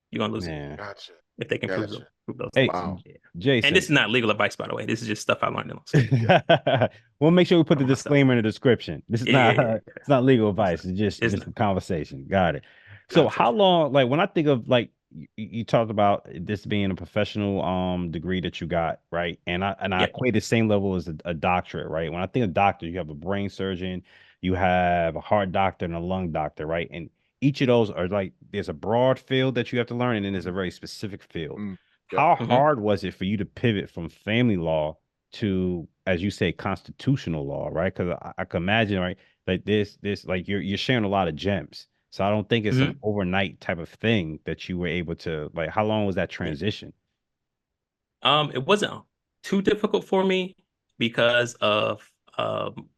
You're going to lose it Gotcha. if they can prove Gotcha. those Hey, things. Wow. Yeah. Jason. And this is not legal advice, by the way. This is just stuff I learned in law school. We'll make sure we put the From myself. disclaimer in the description. This is not it's not legal advice. It's just It's a not. conversation. Got it. So how Conversation. long, like when I think of like you talked about this being a professional degree that you got, right? And I Yep. equate the same level as a doctorate, right? When I think of doctor, you have a brain surgeon, you have a heart doctor and a lung doctor, right? And each of those are like there's a broad field that you have to learn, and then there's a very specific field. Yep. How Mhm. hard was it for you to pivot from family law to, as you say, constitutional law, right? Because I can imagine, right, like this like you're sharing a lot of gems. So I don't think it's an overnight type of thing that you were able to like. How long was that transition? It wasn't too difficult for me because of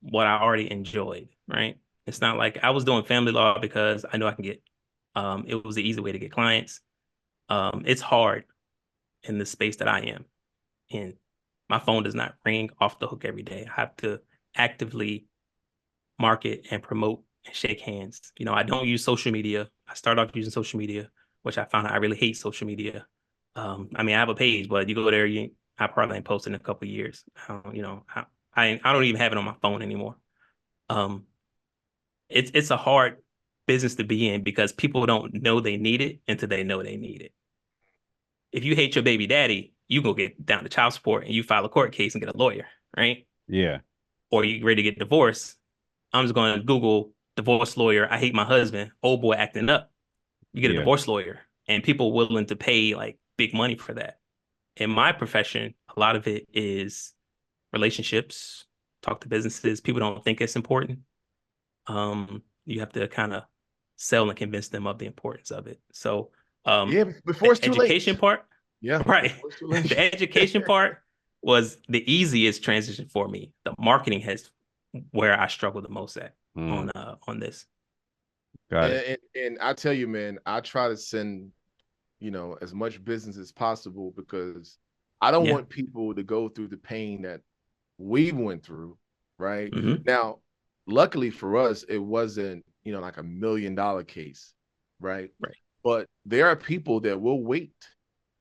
what I already enjoyed, right? It's not like I was doing family law because I know I can get it was the easy way to get clients. It's hard in the space that I am in. My phone does not ring off the hook every day. I have to actively market and promote and shake hands. You know, I don't use social media. I started off using social media, which I found out I really hate social media. I mean, I have a page, but you go there, I probably ain't posted in a couple of years. You know, I don't even have it on my phone anymore. It's a hard business to be in because people don't know they need it until they know they need it. If you hate your baby daddy, you go get down to child support and you file a court case and get a lawyer, right? Yeah. Or you ready to get divorced. I'm just going to Google divorce lawyer. I hate my husband. Old boy acting up. You get a divorce lawyer, and people willing to pay like big money for that. In my profession, a lot of it is relationships. Talk to businesses. People don't think it's important. You have to kind of sell and convince them of the importance of it. So, before it's too late. Education part, Yeah, right. The education part was the easiest transition for me. The marketing has where I struggle the most at on this. Got it. And I tell you, man, I try to send, as much business as possible because I don't want people to go through the pain that we went through, right? Now, luckily for us, it wasn't, like $1 million case, right? Right. But there are people that will wait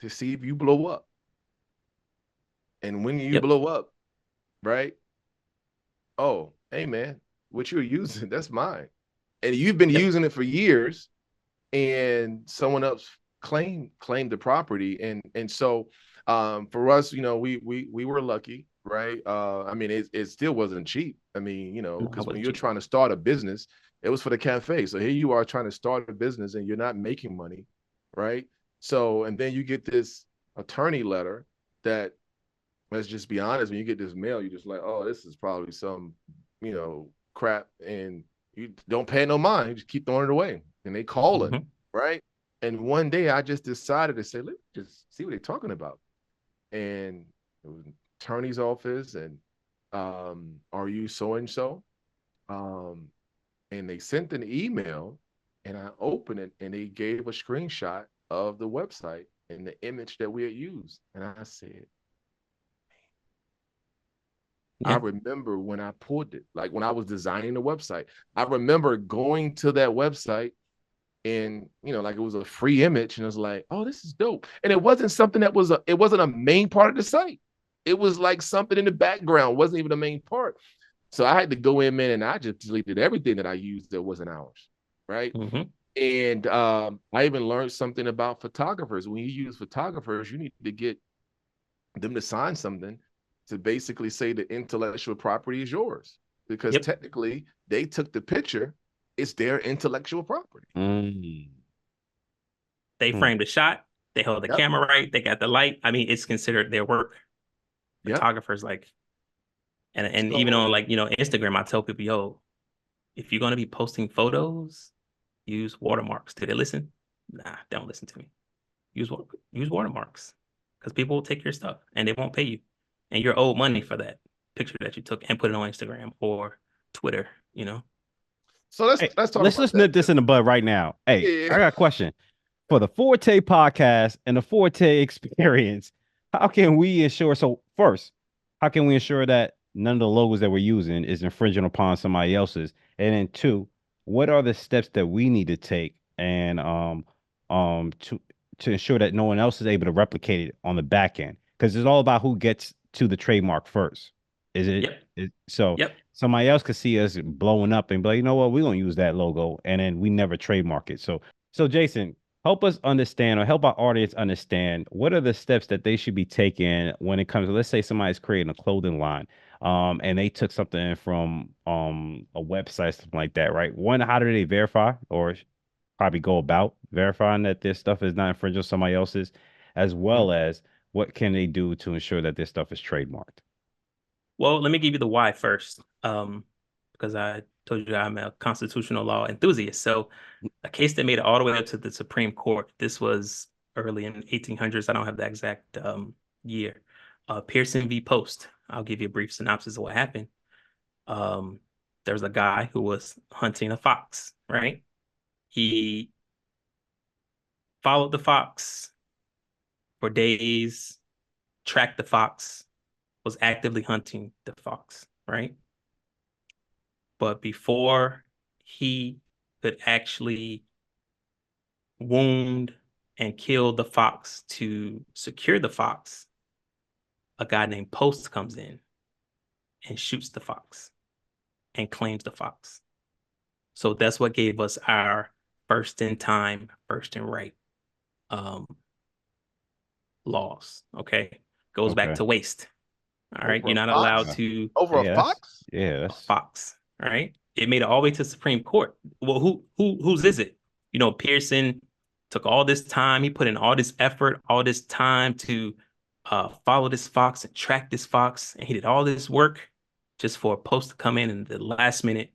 to see if you blow up. And when you blow up, right? Oh, hey man, what you're using, that's mine. And you've been using it for years and someone else claimed the property. And so for us, we were lucky, right? I mean, it still wasn't cheap. I mean, because when you're trying to start a business, it was for the cafe. So here you are trying to start a business and you're not making money, right? So, and then you get this attorney letter that, let's just be honest, when you get this mail, you're just like, oh, this is probably some, crap. And you don't pay no mind. You just keep throwing it away. And they call it, right? And one day I just decided to say, let's just see what they're talking about. And it was an attorney's office and are you so-and-so? And they sent an email and I opened it and they gave a screenshot of the website and the image that we had used. And I said, I remember when I pulled it, like when I was designing the website, I remember going to that website and, like it was a free image and I was like, oh, this is dope. And it wasn't something that it wasn't a main part of the site. It was like something in the background, wasn't even a main part. So I had to go in, man, and I just deleted everything that I used that wasn't ours, right? And I even learned something about photographers. When you use photographers, you need to get them to sign something to basically say the intellectual property is yours. Because technically, they took the picture. It's their intellectual property. They framed the shot. They held the camera right. They got the light. I mean, it's considered their work. Photographers and so, even on Instagram, I tell people, yo, if you're going to be posting photos, use watermarks. Do they listen? Nah, don't listen to me. Use watermarks because people will take your stuff and they won't pay you. And you're owed money for that picture that you took and put it on Instagram or Twitter, So let's talk let's nip this in the bud right now. Hey, I got a question. For the Forte podcast and the Forte experience, how can we ensure? So first, how can we ensure that none of the logos that we're using is infringing upon somebody else's. And then two, what are the steps that we need to take and to ensure that no one else is able to replicate it on the back end? Because it's all about who gets to the trademark first. Is it? Yep. So Yep. somebody else could see us blowing up and be like, you know what, we're gonna use that logo, and then we never trademark it. So Jason, help us understand or help our audience understand what are the steps that they should be taking when it comes to, let's say somebody's creating a clothing line, and they took something from a website, something like that, right? One, how do they verify or probably go about verifying that this stuff is not infringing on somebody else's, as well as what can they do to ensure that this stuff is trademarked? Well, let me give you the why first, because I told you I'm a constitutional law enthusiast. So a case that made it all the way up to the Supreme Court, this was early in 1800s. I don't have the exact year. Pearson v. Post. I'll give you a brief synopsis of what happened. There was a guy who was hunting a fox, right? He followed the fox for days, tracked the fox, was actively hunting the fox, right? But before he could actually wound and kill the fox to secure the fox, a guy named Post comes in and shoots the fox and claims the fox. So that's what gave us our first in time, first in right laws. Okay. Goes back Okay. to waste. All right. Over You're a not fox? allowed to Over a fox? Yeah, a that's fox. All right. It made it all the way to the Supreme Court. Well, whose is it? You know, Pearson took all this time. He put in all this effort, all this time to follow this fox and track this fox. And he did all this work just for a Post to come in the last minute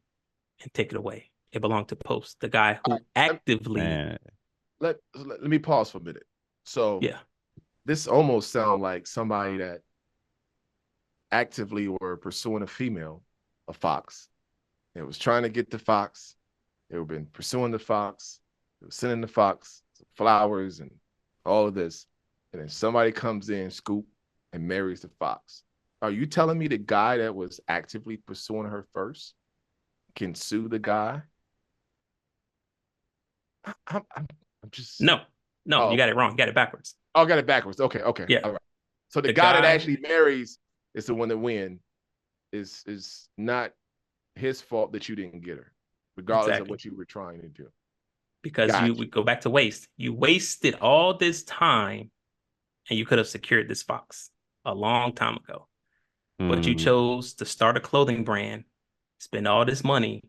and take it away. It belonged to Post, the guy who actively. man. Let me pause for a minute. So Yeah. this almost sounds like somebody that actively were pursuing a female, a fox. It was trying to get the fox. They were been pursuing the fox. They were sending the fox flowers and all of this. And then somebody comes in, scoop, and marries the fox. Are you telling me the guy that was actively pursuing her first can sue the guy? I'm just No, Oh. you got it wrong. You got it backwards. Oh, I got it backwards. Okay. Yeah. All right. So the The guy that guy- actually marries is the one that wins. Is not his fault that you didn't get her, regardless of Exactly. what you were trying to do. Because Gotcha. you would go back to waste. You wasted all this time and you could have secured this fox a long time ago. But you chose to start a clothing brand, spend all this money,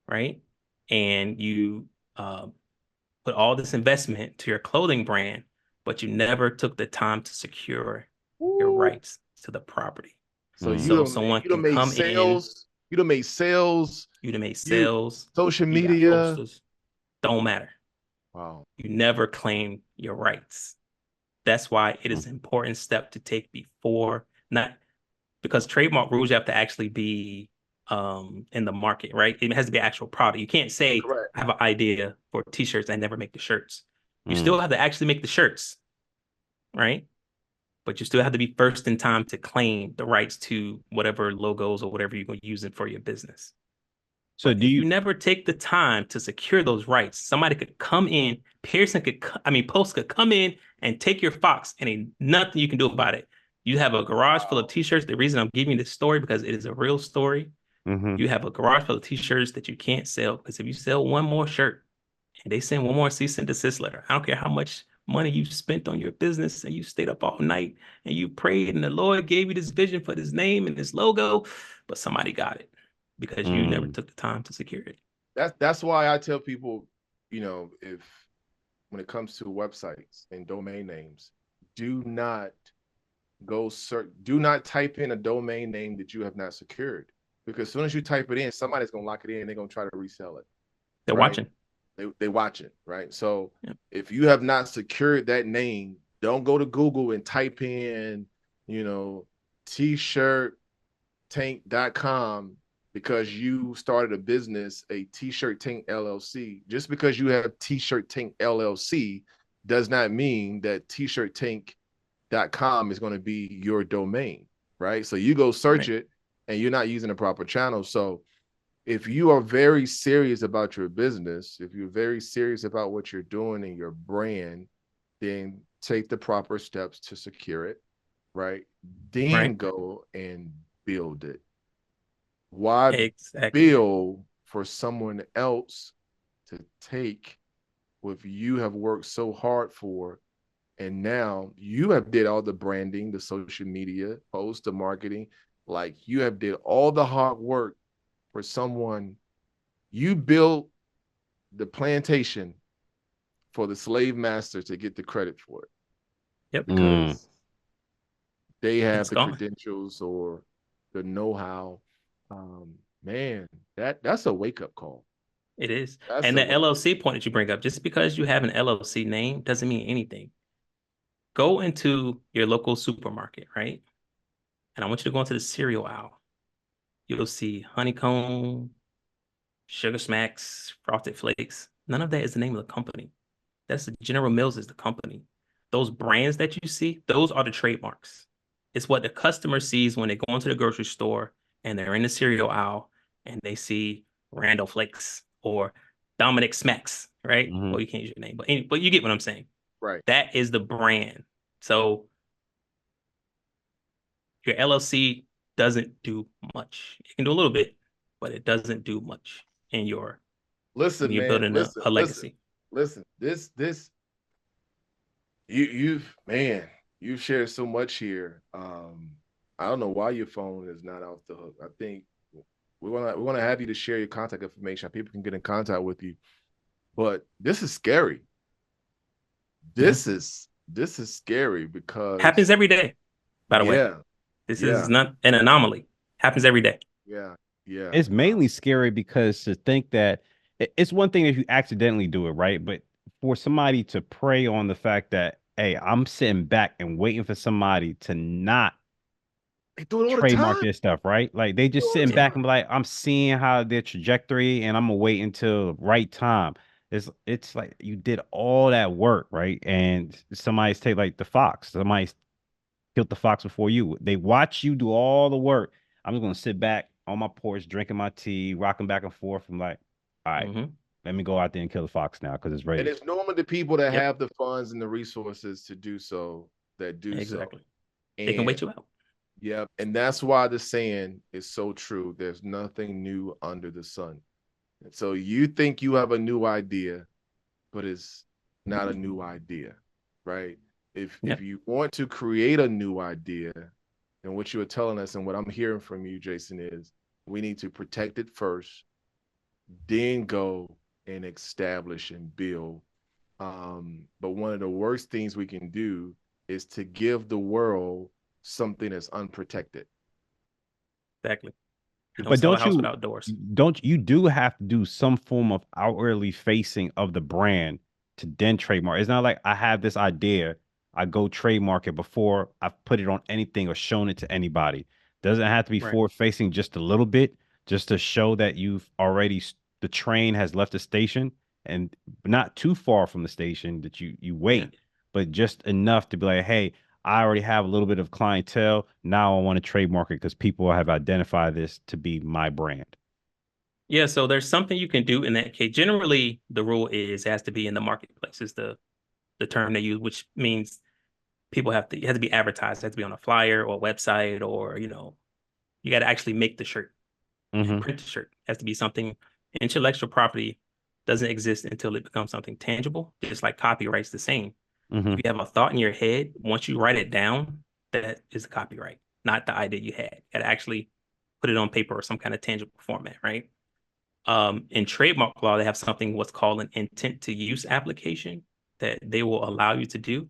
right? And you put all this investment to your clothing brand, but you never took the time to secure your rights to the property. So someone you don't can make come sales. You don't make sales. you done made sales, Social you got media. posters. Don't matter. Wow. You never claim your rights. That's why it is an important step to take before, not because trademark rules, you have to actually be in the market, right? It has to be an actual product. You can't say, Correct. I have an idea for t-shirts and never make the shirts. You still have to actually make the shirts, right? But you still have to be first in time to claim the rights to whatever logos or whatever you're going to use it for your business. So But if you never take the time to secure those rights, somebody could come in, Post could come in and take your fox and ain't nothing you can do about it. You have a garage full of t-shirts. The reason I'm giving you this story, because it is a real story. You have a garage full of t-shirts that you can't sell, because if you sell one more shirt and they send one more cease and desist letter, I don't care how much money you spent on your business and you stayed up all night and you prayed and the Lord gave you this vision for this name and this logo, but somebody got it because you never took the time to secure it. That's why I tell people, if when it comes to websites and domain names, do not type in a domain name that you have not secured, because as soon as you type it in, somebody's gonna lock it in and they're gonna try to resell it. They're watching. They watch it, right? So if you have not secured that name, don't go to Google and type in, t-shirt-tank.com because you started a business, a T-shirt Tank LLC. Just because you have T-shirt Tank LLC does not mean that t-shirt-tank.com is going to be your domain, right? So you go search it and you're not using the proper channel. So if you are very serious about your business, if you're very serious about what you're doing and your brand, then take the proper steps to secure it, right? Then go and build it. Why build for someone else to take what you have worked so hard for? And now you have did all the branding, the social media posts, the marketing, like you have did all the hard work for someone. You built the plantation for the slave master to get the credit for it. Yep. Because they have It's the gone. credentials or the know-how. Man, that's a wake-up call. It is. And the LLC point that you bring up, just because you have an LLC name doesn't mean anything. Go into your local supermarket, right? And I want you to go into the cereal aisle. You'll see Honeycomb, Sugar Smacks, Frosted Flakes. None of that is the name of the company. That's the General Mills is the company. Those brands that you see, those are the trademarks. It's what the customer sees when they go into the grocery store and they're in the cereal aisle and they see Randall Flakes or Dominic Smacks, right? Well, you can't use your name, but you get what I'm saying. Right. That is the brand. So your LLC doesn't do much. It can do a little bit, but it doesn't do much in your when you're building a legacy. Listen, you've shared so much here. I don't know why your phone is not off the hook. I think we want to have you to share your contact information. People can get in contact with you. But this is scary. This is scary because happens every day. By the way, this is not an anomaly. Happens every day. Yeah. It's mainly scary because to think that it's one thing if you accidentally do it, right? But for somebody to prey on the fact that, hey, I'm sitting back and waiting for somebody to not trademark their stuff, right? Like they just sitting back and be like, I'm seeing how their trajectory and I'm gonna wait until the right time. It's like you did all that work, right? And somebody's take like the fox, somebody's killed the fox before you. They watch you do all the work. I'm just gonna sit back on my porch, drinking my tea, rocking back and forth. I'm like, all right, let me go out there and kill the fox now because it's ready. And it's normally the people that have the funds and the resources to do so that do so. And they can wait you out. Yeah, and that's why the saying is so true. There's nothing new under the sun. And so you think you have a new idea, but it's not a new idea, right? If you want to create a new idea, then what you are telling us and what I'm hearing from you, Jason, is we need to protect it first, then go and establish and build. But one of the worst things we can do is to give the world something that's unprotected. Exactly. But don't you do have to do some form of outwardly facing of the brand to then trademark. It's not like I have this idea, I go trademark it before I've put it on anything or shown it to anybody. Doesn't have to be forward facing just a little bit, just to show that you've already the train has left the station and not too far from the station that you wait, but just enough to be like, hey, I already have a little bit of clientele. Now I want to trademark it because people have identified this to be my brand. Yeah, so there's something you can do in that case. Generally, the rule is it has to be in the marketplace is the term they use, which means people it has to be advertised. It has to be on a flyer or a website, or you got to actually make the shirt and print the shirt. It has to be something. Intellectual property doesn't exist until it becomes something tangible. Just like copyright's the same. If you have a thought in your head, once you write it down, that is the copyright, not the idea you had. You got to actually put it on paper or some kind of tangible format, right? In trademark law, they have something what's called an intent to use application that they will allow you to do.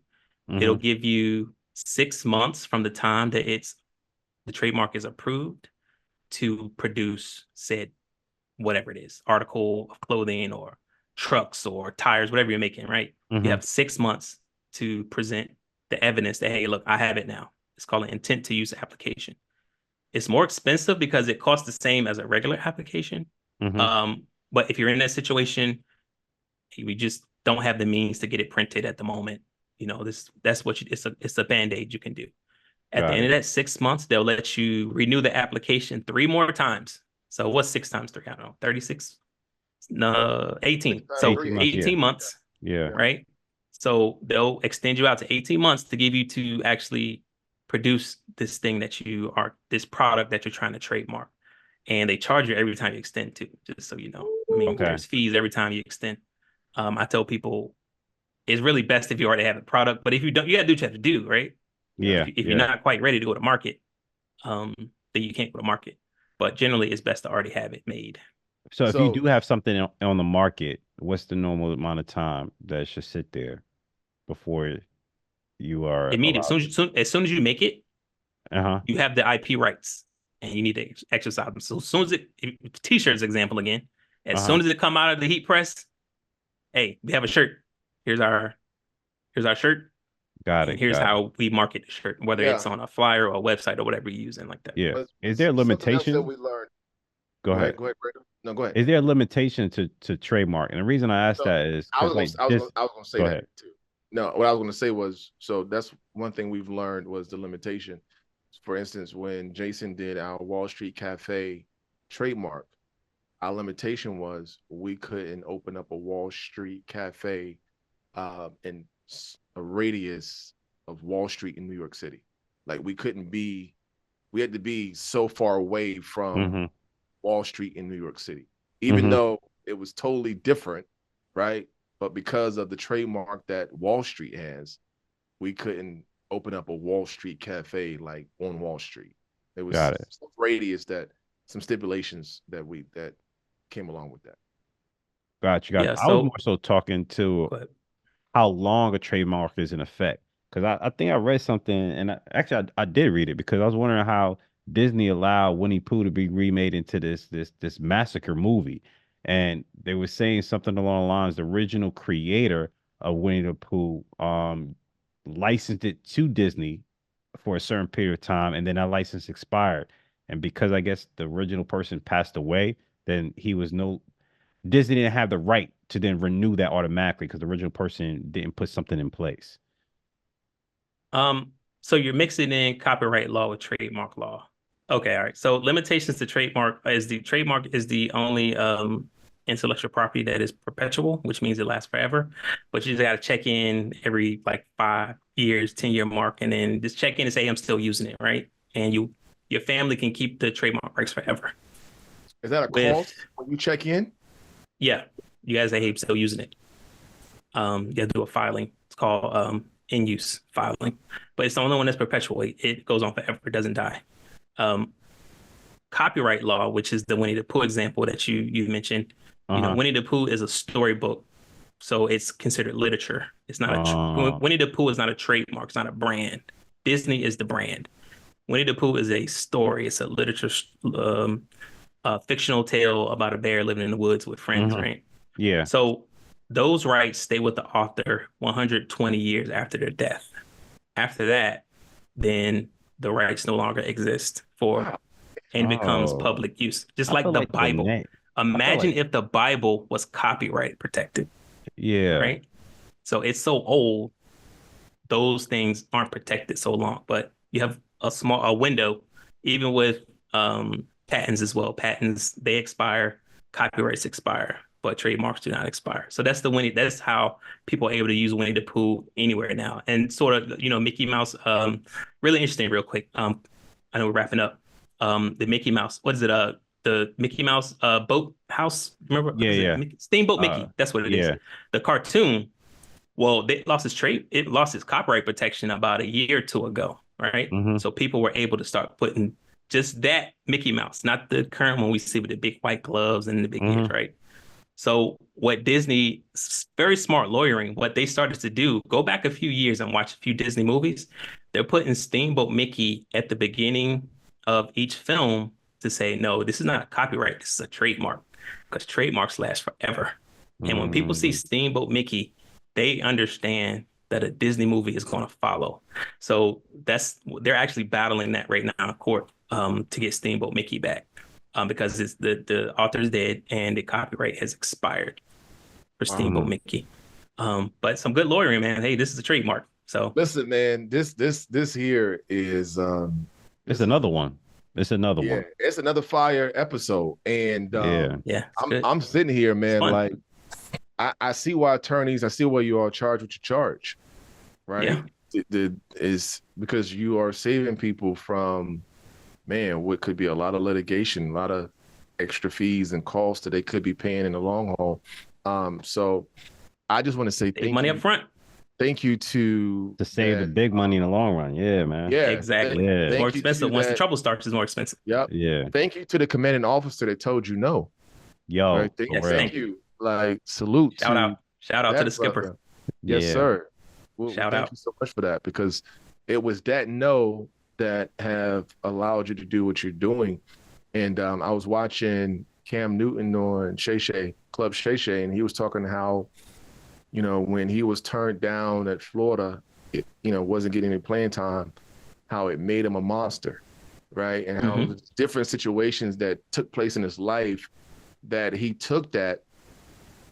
It'll give you 6 months from the time that the trademark is approved to produce said whatever it is, article of clothing or trucks or tires, whatever you're making, right? You have 6 months to present the evidence that, hey, look, I have it now. It's called an intent to use application. It's more expensive because it costs the same as a regular application. But if you're in that situation, we just don't have the means to get it printed at the moment. It's a Band-Aid you can do. At the end of that 6 months, they'll let you renew the application 3 more times. So what's 6 times 3? I don't know, 36? No, 18. So 18 months. Yeah. Right. So they'll extend you out to 18 months to give you to actually produce this thing this product that you're trying to trademark. And they charge you every time you extend to, just so you know. I mean, there's fees every time you extend. I tell people it's really best if you already have a product, but if you don't, you gotta do what you have to do, right? Yeah. If you're not quite ready to go to market, then you can't go to market. But generally, it's best to already have it made. So if you do have something on the market, what's the normal amount of time that it should sit there before you are immediate? As soon as you make it, you have the IP rights, and you need to exercise them. So as soon as t-shirts example again, as soon as it come out of the heat press, hey, we have a shirt. Here's our shirt. Got it. And here's how we market the shirt, whether it's on a flyer or a website or whatever you're using like that. Yeah. But is there a limitation? That we learned. Go ahead. Go ahead, Brandon. No, go ahead. Is there a limitation to trademark? And the reason I asked that is I was going to say that too. No, what I was going to say was, so that's one thing we've learned was the limitation. For instance, when Jason did our Wall Street Cafe trademark, our limitation was we couldn't open up a Wall Street Cafe in a radius of Wall Street in New York City. Like we had to be so far away from Wall Street in New York City, even though it was totally different, right? But because of the trademark that Wall Street has, we couldn't open up a Wall Street Cafe like on Wall Street. It was some radius some stipulations that came along with that. Gotcha. Yeah, I was more so talking to how long a trademark is in effect. Because I think I read something, and I did read it because I was wondering how Disney allowed Winnie Pooh to be remade into this massacre movie. And they were saying something along the lines, the original creator of Winnie the Pooh licensed it to Disney for a certain period of time, and then that license expired. And because I guess the original person passed away, then Disney didn't have the right to then renew that automatically because the original person didn't put something in place. So you're mixing in copyright law with trademark law. Okay, all right. So limitations to trademark is the only intellectual property that is perpetual, which means it lasts forever. But you just got to check in every 5 years, 10-year mark, and then just check in and say I'm still using it, right? And your family can keep the trademark rights forever. Is that a cost when you check in? Yeah, you guys say, hey, I'm still using it. You got to do a filing. It's called in use filing, but it's the only one that's perpetual. It goes on forever. It doesn't die. Copyright law, which is the Winnie the Pooh example that you mentioned. Winnie the Pooh is a storybook, so it's considered literature. It's not Winnie the Pooh is not a trademark. It's not a brand. Disney is the brand. Winnie the Pooh is a story. It's a literature, fictional tale about a bear living in the woods with friends, right? Yeah. So those rights stay with the author 120 years after their death. After that, then the rights no longer exist and becomes public use. Just like the Bible. Imagine if the Bible was copyright protected. Yeah. Right? So it's so old, those things aren't protected so long. But you have a window, even with patents as well. Patents, they expire, copyrights expire, but trademarks do not expire. So that's how people are able to use Winnie the Pooh anywhere now. And sort of, Mickey Mouse, really interesting, real quick. I know we're wrapping up. The Mickey Mouse, what is it? The Mickey Mouse boat house. Remember? Yeah. Steamboat Mickey. That's what it is. The cartoon. Well, it lost its copyright protection about a year or two ago, right? So people were able to start putting just that Mickey Mouse, not the current one we see with the big white gloves and the big ears, right? So what Disney, very smart lawyering, what they started to do, go back a few years and watch a few Disney movies. They're putting Steamboat Mickey at the beginning of each film to say, no, this is not a copyright. This is a trademark, because trademarks last forever. And when people see Steamboat Mickey, they understand that a Disney movie is going to follow. So they're actually battling that right now in court to get Steamboat Mickey back. Because it's the author's dead and the copyright has expired for Steamboat Mickey. But some good lawyering, man. Hey, this is a trademark. So listen, man, this here is It's another one. It's another one. it's another fire episode. And yeah, I'm sitting here, man, fun. like I see why attorneys, I see why you all charge what you charge, right? Yeah. Is because you are saving people from, man, what could be a lot of litigation, a lot of extra fees and costs that they could be paying in the long haul. So I just want to say Take money up front. Thank you to save the big money in the long run. Yeah, man. Yeah, exactly. Yeah. More expensive. Once the trouble starts, it's more expensive. Yep. Yeah. Thank you to the commanding officer that told you no. Yo, Right? Thank you. Like, salute. Shout out to the skipper. Brother. Yes, sir. Well, thank you so much for that, because it was that no that have allowed you to do what you're doing. And I was watching Cam Newton on Club Shay Shay, and he was talking how, you know, when he was turned down at Florida, it, you know, wasn't getting any playing time, how it made him a monster, right? And how different situations that took place in his life that he took that,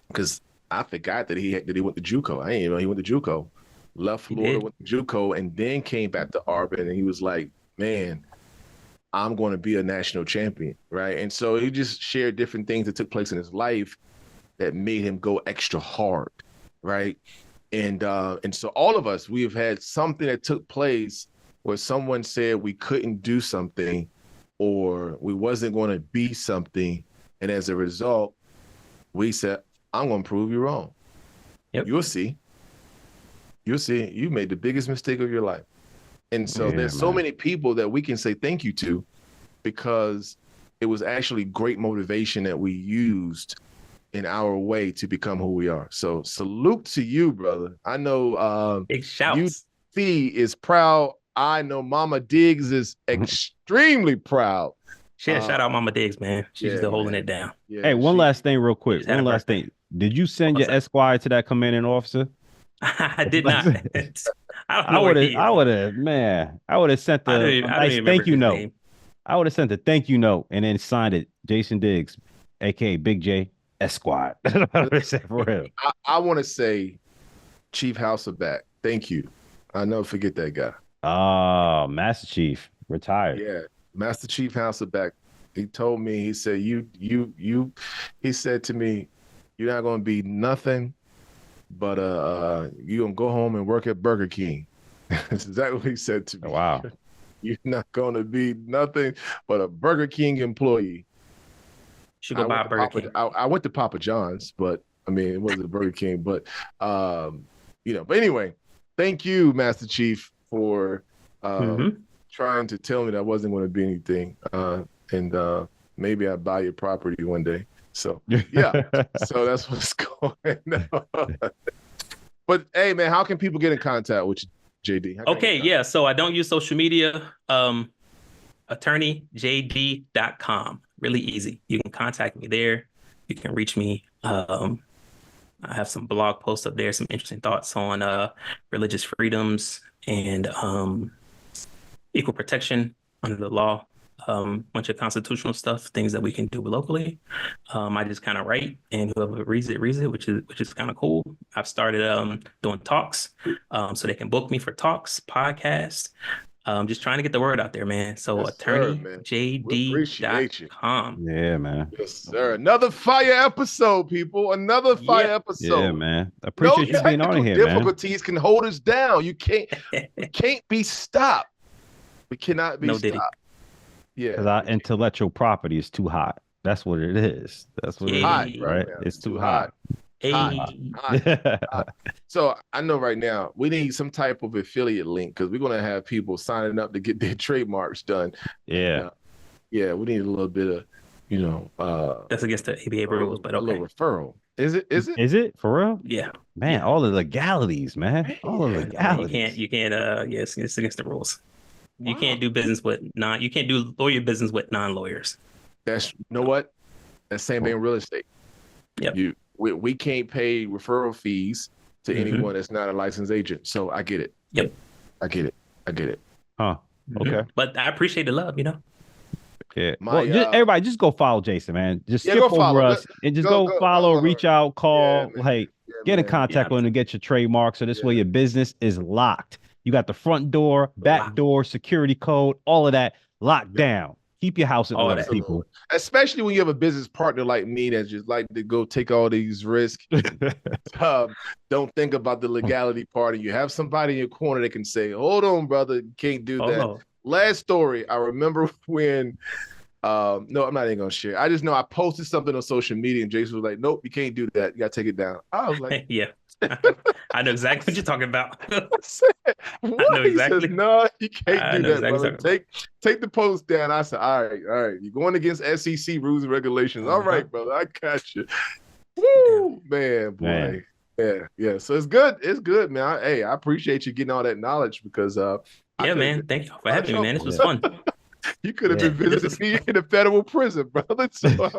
because I forgot that he went to JUCO. I didn't even know he went to JUCO. Left Florida, went to JUCO, and then came back to Auburn, and he was like, man, I'm going to be a national champion, right? And so he just shared different things that took place in his life that made him go extra hard, right? And so all of us, we have had something that took place where someone said we couldn't do something or we wasn't going to be something, and as a result, we said, I'm going to prove you wrong. Yep. You'll see. You made the biggest mistake of your life. And so there's so many people that we can say thank you to, because it was actually great motivation that we used in our way to become who we are. So salute to you, brother. I know big shouts. UT is proud. I know Mama Diggs is extremely proud. Shout out Mama Diggs, man. She's still holding it down. Yeah, hey, one last thing real quick. One last thing. Did you send your Esquire to that commanding officer? I did not. I would have sent the nice thank you note. Name. I would have sent the thank you note and then signed it, Jason Diggs, aka Big J Esquire. I want to say, Chief Hasselback, thank you. I never forget that guy. Oh, Master Chief retired. Yeah, Master Chief Hasselback. He told me. He said, He said to me, "You're not going to be nothing, but you're gonna go home and work at Burger King." That's exactly what he said to me. Wow. You're not gonna be nothing but a Burger King employee. Should go buy a Burger King. I went to Papa John's, but I mean it wasn't a Burger King. But you know. But anyway, thank you, Master Chief, for trying to tell me that I wasn't going to be anything. And maybe I'll buy your property one day. So yeah, so that's what's going on. But hey, man, how can people get in contact with you, JD? Okay, yeah. So I don't use social media. AttorneyJD.com. Really easy. You can contact me there. You can reach me. I have some blog posts up there, some interesting thoughts on religious freedoms and equal protection under the law. Bunch of constitutional stuff, things that we can do locally. I just kind of write, and whoever reads it, which is kind of cool. I've started doing talks, so they can book me for talks, podcasts. Just trying to get the word out there, man. So yes, AttorneyJD.com. Yeah, man. Yes, sir. Another fire episode, people. Another fire episode. Yeah, man. I appreciate you being on here, man. Difficulties can hold us down. You can't. We can't be stopped. We cannot be stopped. Yeah, because our intellectual property is too hot. That's what it is. That's what it is, right? It's too hot. Hot. So I know right now we need some type of affiliate link because we're gonna have people signing up to get their trademarks done. Yeah, yeah, we need a little bit of, you know, that's against the ABA rules, but okay. A little referral. Is it? Is it for real? Yeah, man. All the legalities, man. All the legalities. You can't. Yes, it's against the rules. You can't do business with you can't do lawyer business with non-lawyers. That's, you know what? That's same thing in real estate. Yep. We can't pay referral fees to anyone that's not a licensed agent. So I get it. Yep. I get it. Huh. Okay. But I appreciate the love, you know. Yeah. Well, everybody just go follow Jason, man. Just skip over follow us and just go follow, reach out, call, get in contact with him to get your trademark. So this way your business is locked. You got the front door, back door, security code, all of that locked down. Keep your house in order, people. Especially when you have a business partner like me that just like to go take all these risks. Don't think about the legality part. And you have somebody in your corner that can say, hold on, brother, you can't do that. Last story, I remember when no, I'm not even gonna share. I just know I posted something on social media and Jason was like, nope, you can't do that. You gotta take it down. I was like, yeah. I know exactly what you're talking about. I know exactly. He says, no, you can't do that, brother. Take the post down. I said, all right. You're going against SEC rules and regulations. All right, brother, I got you. Woo, boy. Yeah. So it's good, man. I appreciate you getting all that knowledge because man. Thank you for having me, man. This was fun. You could have been visiting me in a federal prison, brother. So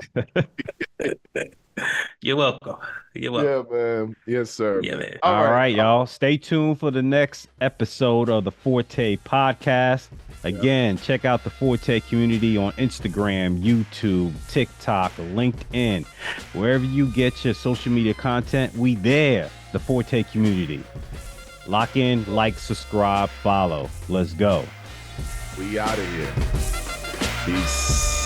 You're welcome. Yeah, man. Yes, sir. Yeah, man. All right, y'all. Stay tuned for the next episode of the Forte Podcast. Again, check out the Forte community on Instagram, YouTube, TikTok, LinkedIn. Wherever you get your social media content, we there. The Forte community. Lock in, like, subscribe, follow. Let's go. We out of here. Peace.